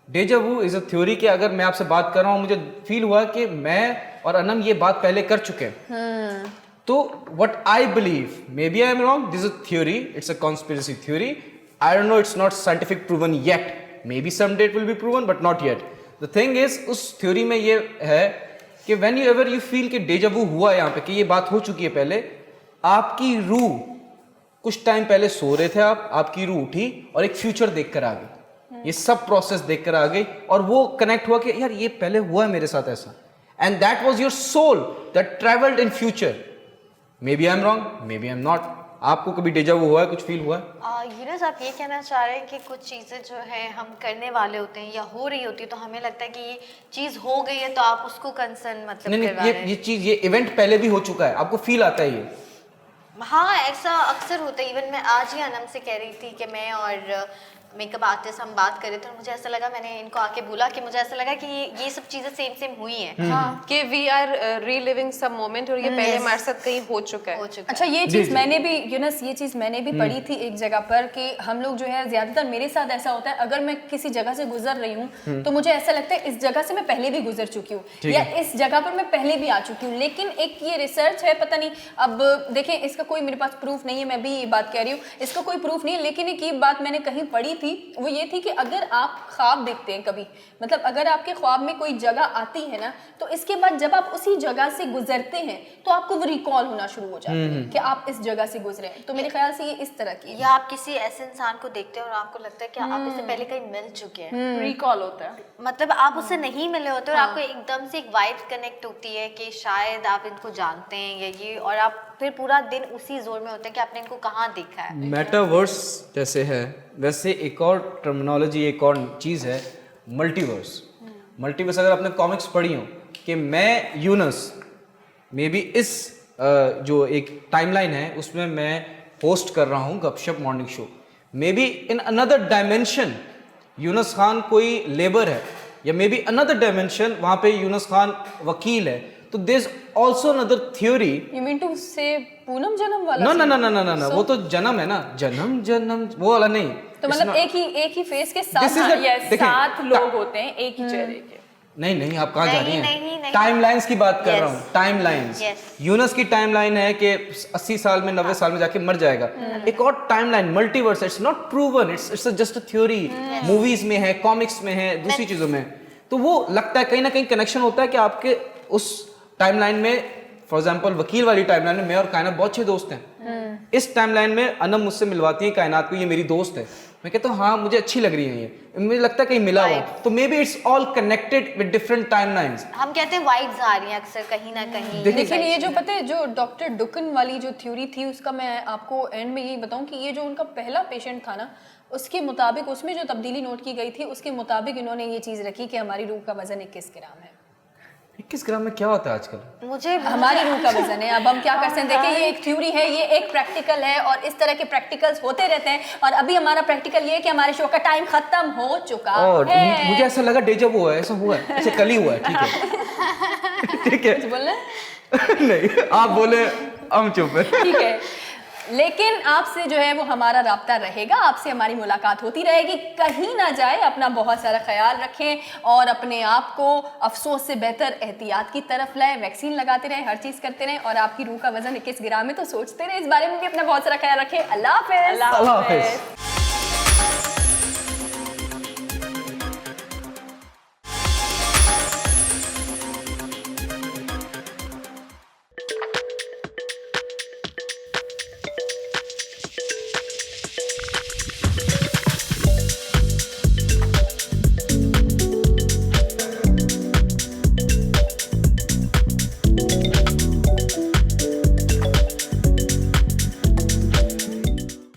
deja vu is a theory कि अगर मैं आपसे बात कर रहा हूं, मुझे फील हुआ कि मैं और अनम ये बात पहले कर चुके हैं। तो what I believe, maybe I am wrong, this is a theory, it's a conspiracy theory, I don't know, it's not scientific proven yet, maybe someday it will be proven but not yet. The thing is, उस theory में ये है कि when you ever you feel कि deja वू हुआ यहाँ पे, कि ये बात हो चुकी है पहले, आपकी रूह कुछ टाइम पहले सो रहे थे आप, आपकी रूह उठी और एक फ्यूचर देखकर आ गई, ये सब प्रोसेस देखकर आ गई और वो कनेक्ट हुआ कि यार ये पहले हुआ है मेरे साथ ऐसा, and that was your soul that travelled in future. Maybe I am wrong, maybe I am not. आपको कभी डेजा वो हुआ है, कुछ फील हुआ है? यूनुस, आप ये कहना चाह रहे हैं कि कुछ चीज़ें जो है हम करने वाले होते हैं या हो रही होती है तो हमें लगता है कि ये चीज़ हो गई है तो आप उसको कंसर्न मतलब नहीं करवा नहीं, रहे हैं। ये चीज, ये इवेंट पहले भी हो चुका है, आपको फील आता है ये? हाँ, ऐसा अक्सर होता है। इवन मैं आज ही अनम से कह रही थी कि मैं और मेकअप आर्टिस्ट हम बात कर रहे थे और मुझे ऐसा लगा, मैंने इनको आके बोला कि मुझे ऐसा लगा कि ये सब चीज़ें सेम हुई हैं। हाँ, कि we are reliving some moment और ये पहले हमारे साथ कहीं हो चुका है। अच्छा, ये चीज़ मैंने भी यूनुस, ये चीज़ मैंने भी पढ़ी थी एक जगह पर कि हम लोग जो है, ज़्यादातर मेरे साथ ऐसा होता है, अगर मैं किसी जगह से गुजर रही हूँ तो मुझे ऐसा लगता है इस जगह से मैं पहले भी गुजर चुकी हूँ या इस जगह पर मैं पहले भी आ चुकी हूँ। लेकिन एक ये रिसर्च है, पता नहीं, अब देखें, इसका कोई मेरे पास प्रूफ नहीं है, मैं भी ये बात कह रही हूँ, इसका कोई प्रूफ नहीं है, लेकिन एक ये बात मैंने कहीं पढ़ी थी, वो ये थी कि अगर आप ख्वाब देखते हैं कभी, मतलब अगर आपके ख्वाब में कोई जगह आती है ना, तो इसके बाद जब आप उसी जगह से गुजरते हैं तो आपको वो रिकॉल होना शुरू हो जाता है कि आप इस जगह से गुजरे हैं। तो मेरे ख्याल से ये इस तरह की, या आप किसी ऐसे इंसान को देखते हैं और आपको लगता है कि आप इससे पहले कहीं मिल चुके हैं, रिकॉल होता है, मतलब आप उससे नहीं मिले होते और आपको एकदम से एक वाइब कनेक्ट होती है कि शायद आप इनको जानते हैं या ये, और आप फिर पूरा दिन उसी जोर में होते हैं कि आपने इनको कहाँ देखा है। मेटावर्स जैसे है, वैसे एक और टर्मिनोलॉजी, एक और चीज़ है मल्टीवर्स। मल्टीवर्स अगर आपने कॉमिक्स पढ़ी हो कि मैं यूनुस, मे बी इस जो एक टाइमलाइन है उसमें मैं होस्ट कर रहा हूँ गपशप morning show, may be in another dimension Yunus Khan कोई लेबर है, या मे बी अनदर डायमेंशन वहाँ पे यूनुस खान वकील है। तो there is also another theory. You mean to say Poonam जन्म वाला? ना ना ना ना ना ना, वो तो जन्म है ना, जन्म जन्म वो वाला नहीं। तो मतलब एक ही फेस के साथ This is the- यस देखें, 7 लोग होते हैं एक ही चेहरे के। नहीं नहीं, आप कहाँ जा रही नहीं, हैं? नहीं। टाइमलाइंस की बात कर Yes. रहा हूँ, टाइमलाइंस। Yes. यूनस की टाइमलाइन है कि 80 साल में 90 साल में जाके मर जाएगा। एक और timeline multiverse, it's not proven, it's just a theory. Movies में है, कॉमिक्स में है, दूसरी चीजों में। तो वो लगता है कहीं ना कहीं कनेक्शन होता है कि आपके उस टाइमलाइन में, फॉर एग्जाम्पल वकील वाली टाइमलाइन में मैं और कायनात बहुत अच्छे दोस्त हैं। इस टाइमलाइन में अनम मुझसे मिलवाती है कायनात को, ये मेरी दोस्त है। मैं कहता हूँ हाँ मुझे अच्छी लग रही है ये, मुझे लगता है कहीं मिला हुआ। तो may be it's all connected with different timelines. हम कहते हैं वाइब्स आ रही हैं अक्सर कहीं ना कहीं। लेकिन ये जो पता है जो डॉक्टर डुकन वाली जो थ्योरी थी, उसका मैं आपको एंड में यही बताऊं कि ये जो उनका पहला पेशेंट था ना, उसके मुताबिक उसमें जो तब्दीली नोट की गई थी उसके मुताबिक इन्होंने ये चीज़ रखी कि हमारी रूह का वजन 21 ग्राम है। 21 ग्राम में क्या होता है आजकल? मुझे हमारी रूह का वजन है। अब हम क्या कर सकते हैं? देखिए ये एक थ्योरी है, ये एक प्रैक्टिकल है और इस तरह के प्रैक्टिकल्स होते रहते हैं। और अभी हमारा प्रैक्टिकल ये है कि हमारे शो का टाइम खत्म हो चुका और है। मुझे ऐसा लगा डेजा वो है, ऐसा हुआ है, ऐसे कल ही हुआ है। ठीक है ठीक है। कुछ बोलना है? नहीं आप बोले, हम चुप है। ठीक है, लेकिन आपसे जो है वो हमारा राब्ता रहेगा, आपसे हमारी मुलाकात होती रहेगी। कहीं ना जाए, अपना बहुत सारा ख्याल रखें और अपने आप को अफसोस से बेहतर एहतियात की तरफ लाएं, वैक्सीन लगाते रहें, हर चीज़ करते रहें। और आपकी रूह का वजन 21 ग्राम है तो सोचते रहें इस बारे में भी, अपना बहुत सारा ख्याल रखें। अल्लाह हाफ़िज़। अल्लाह हाफ़िज़।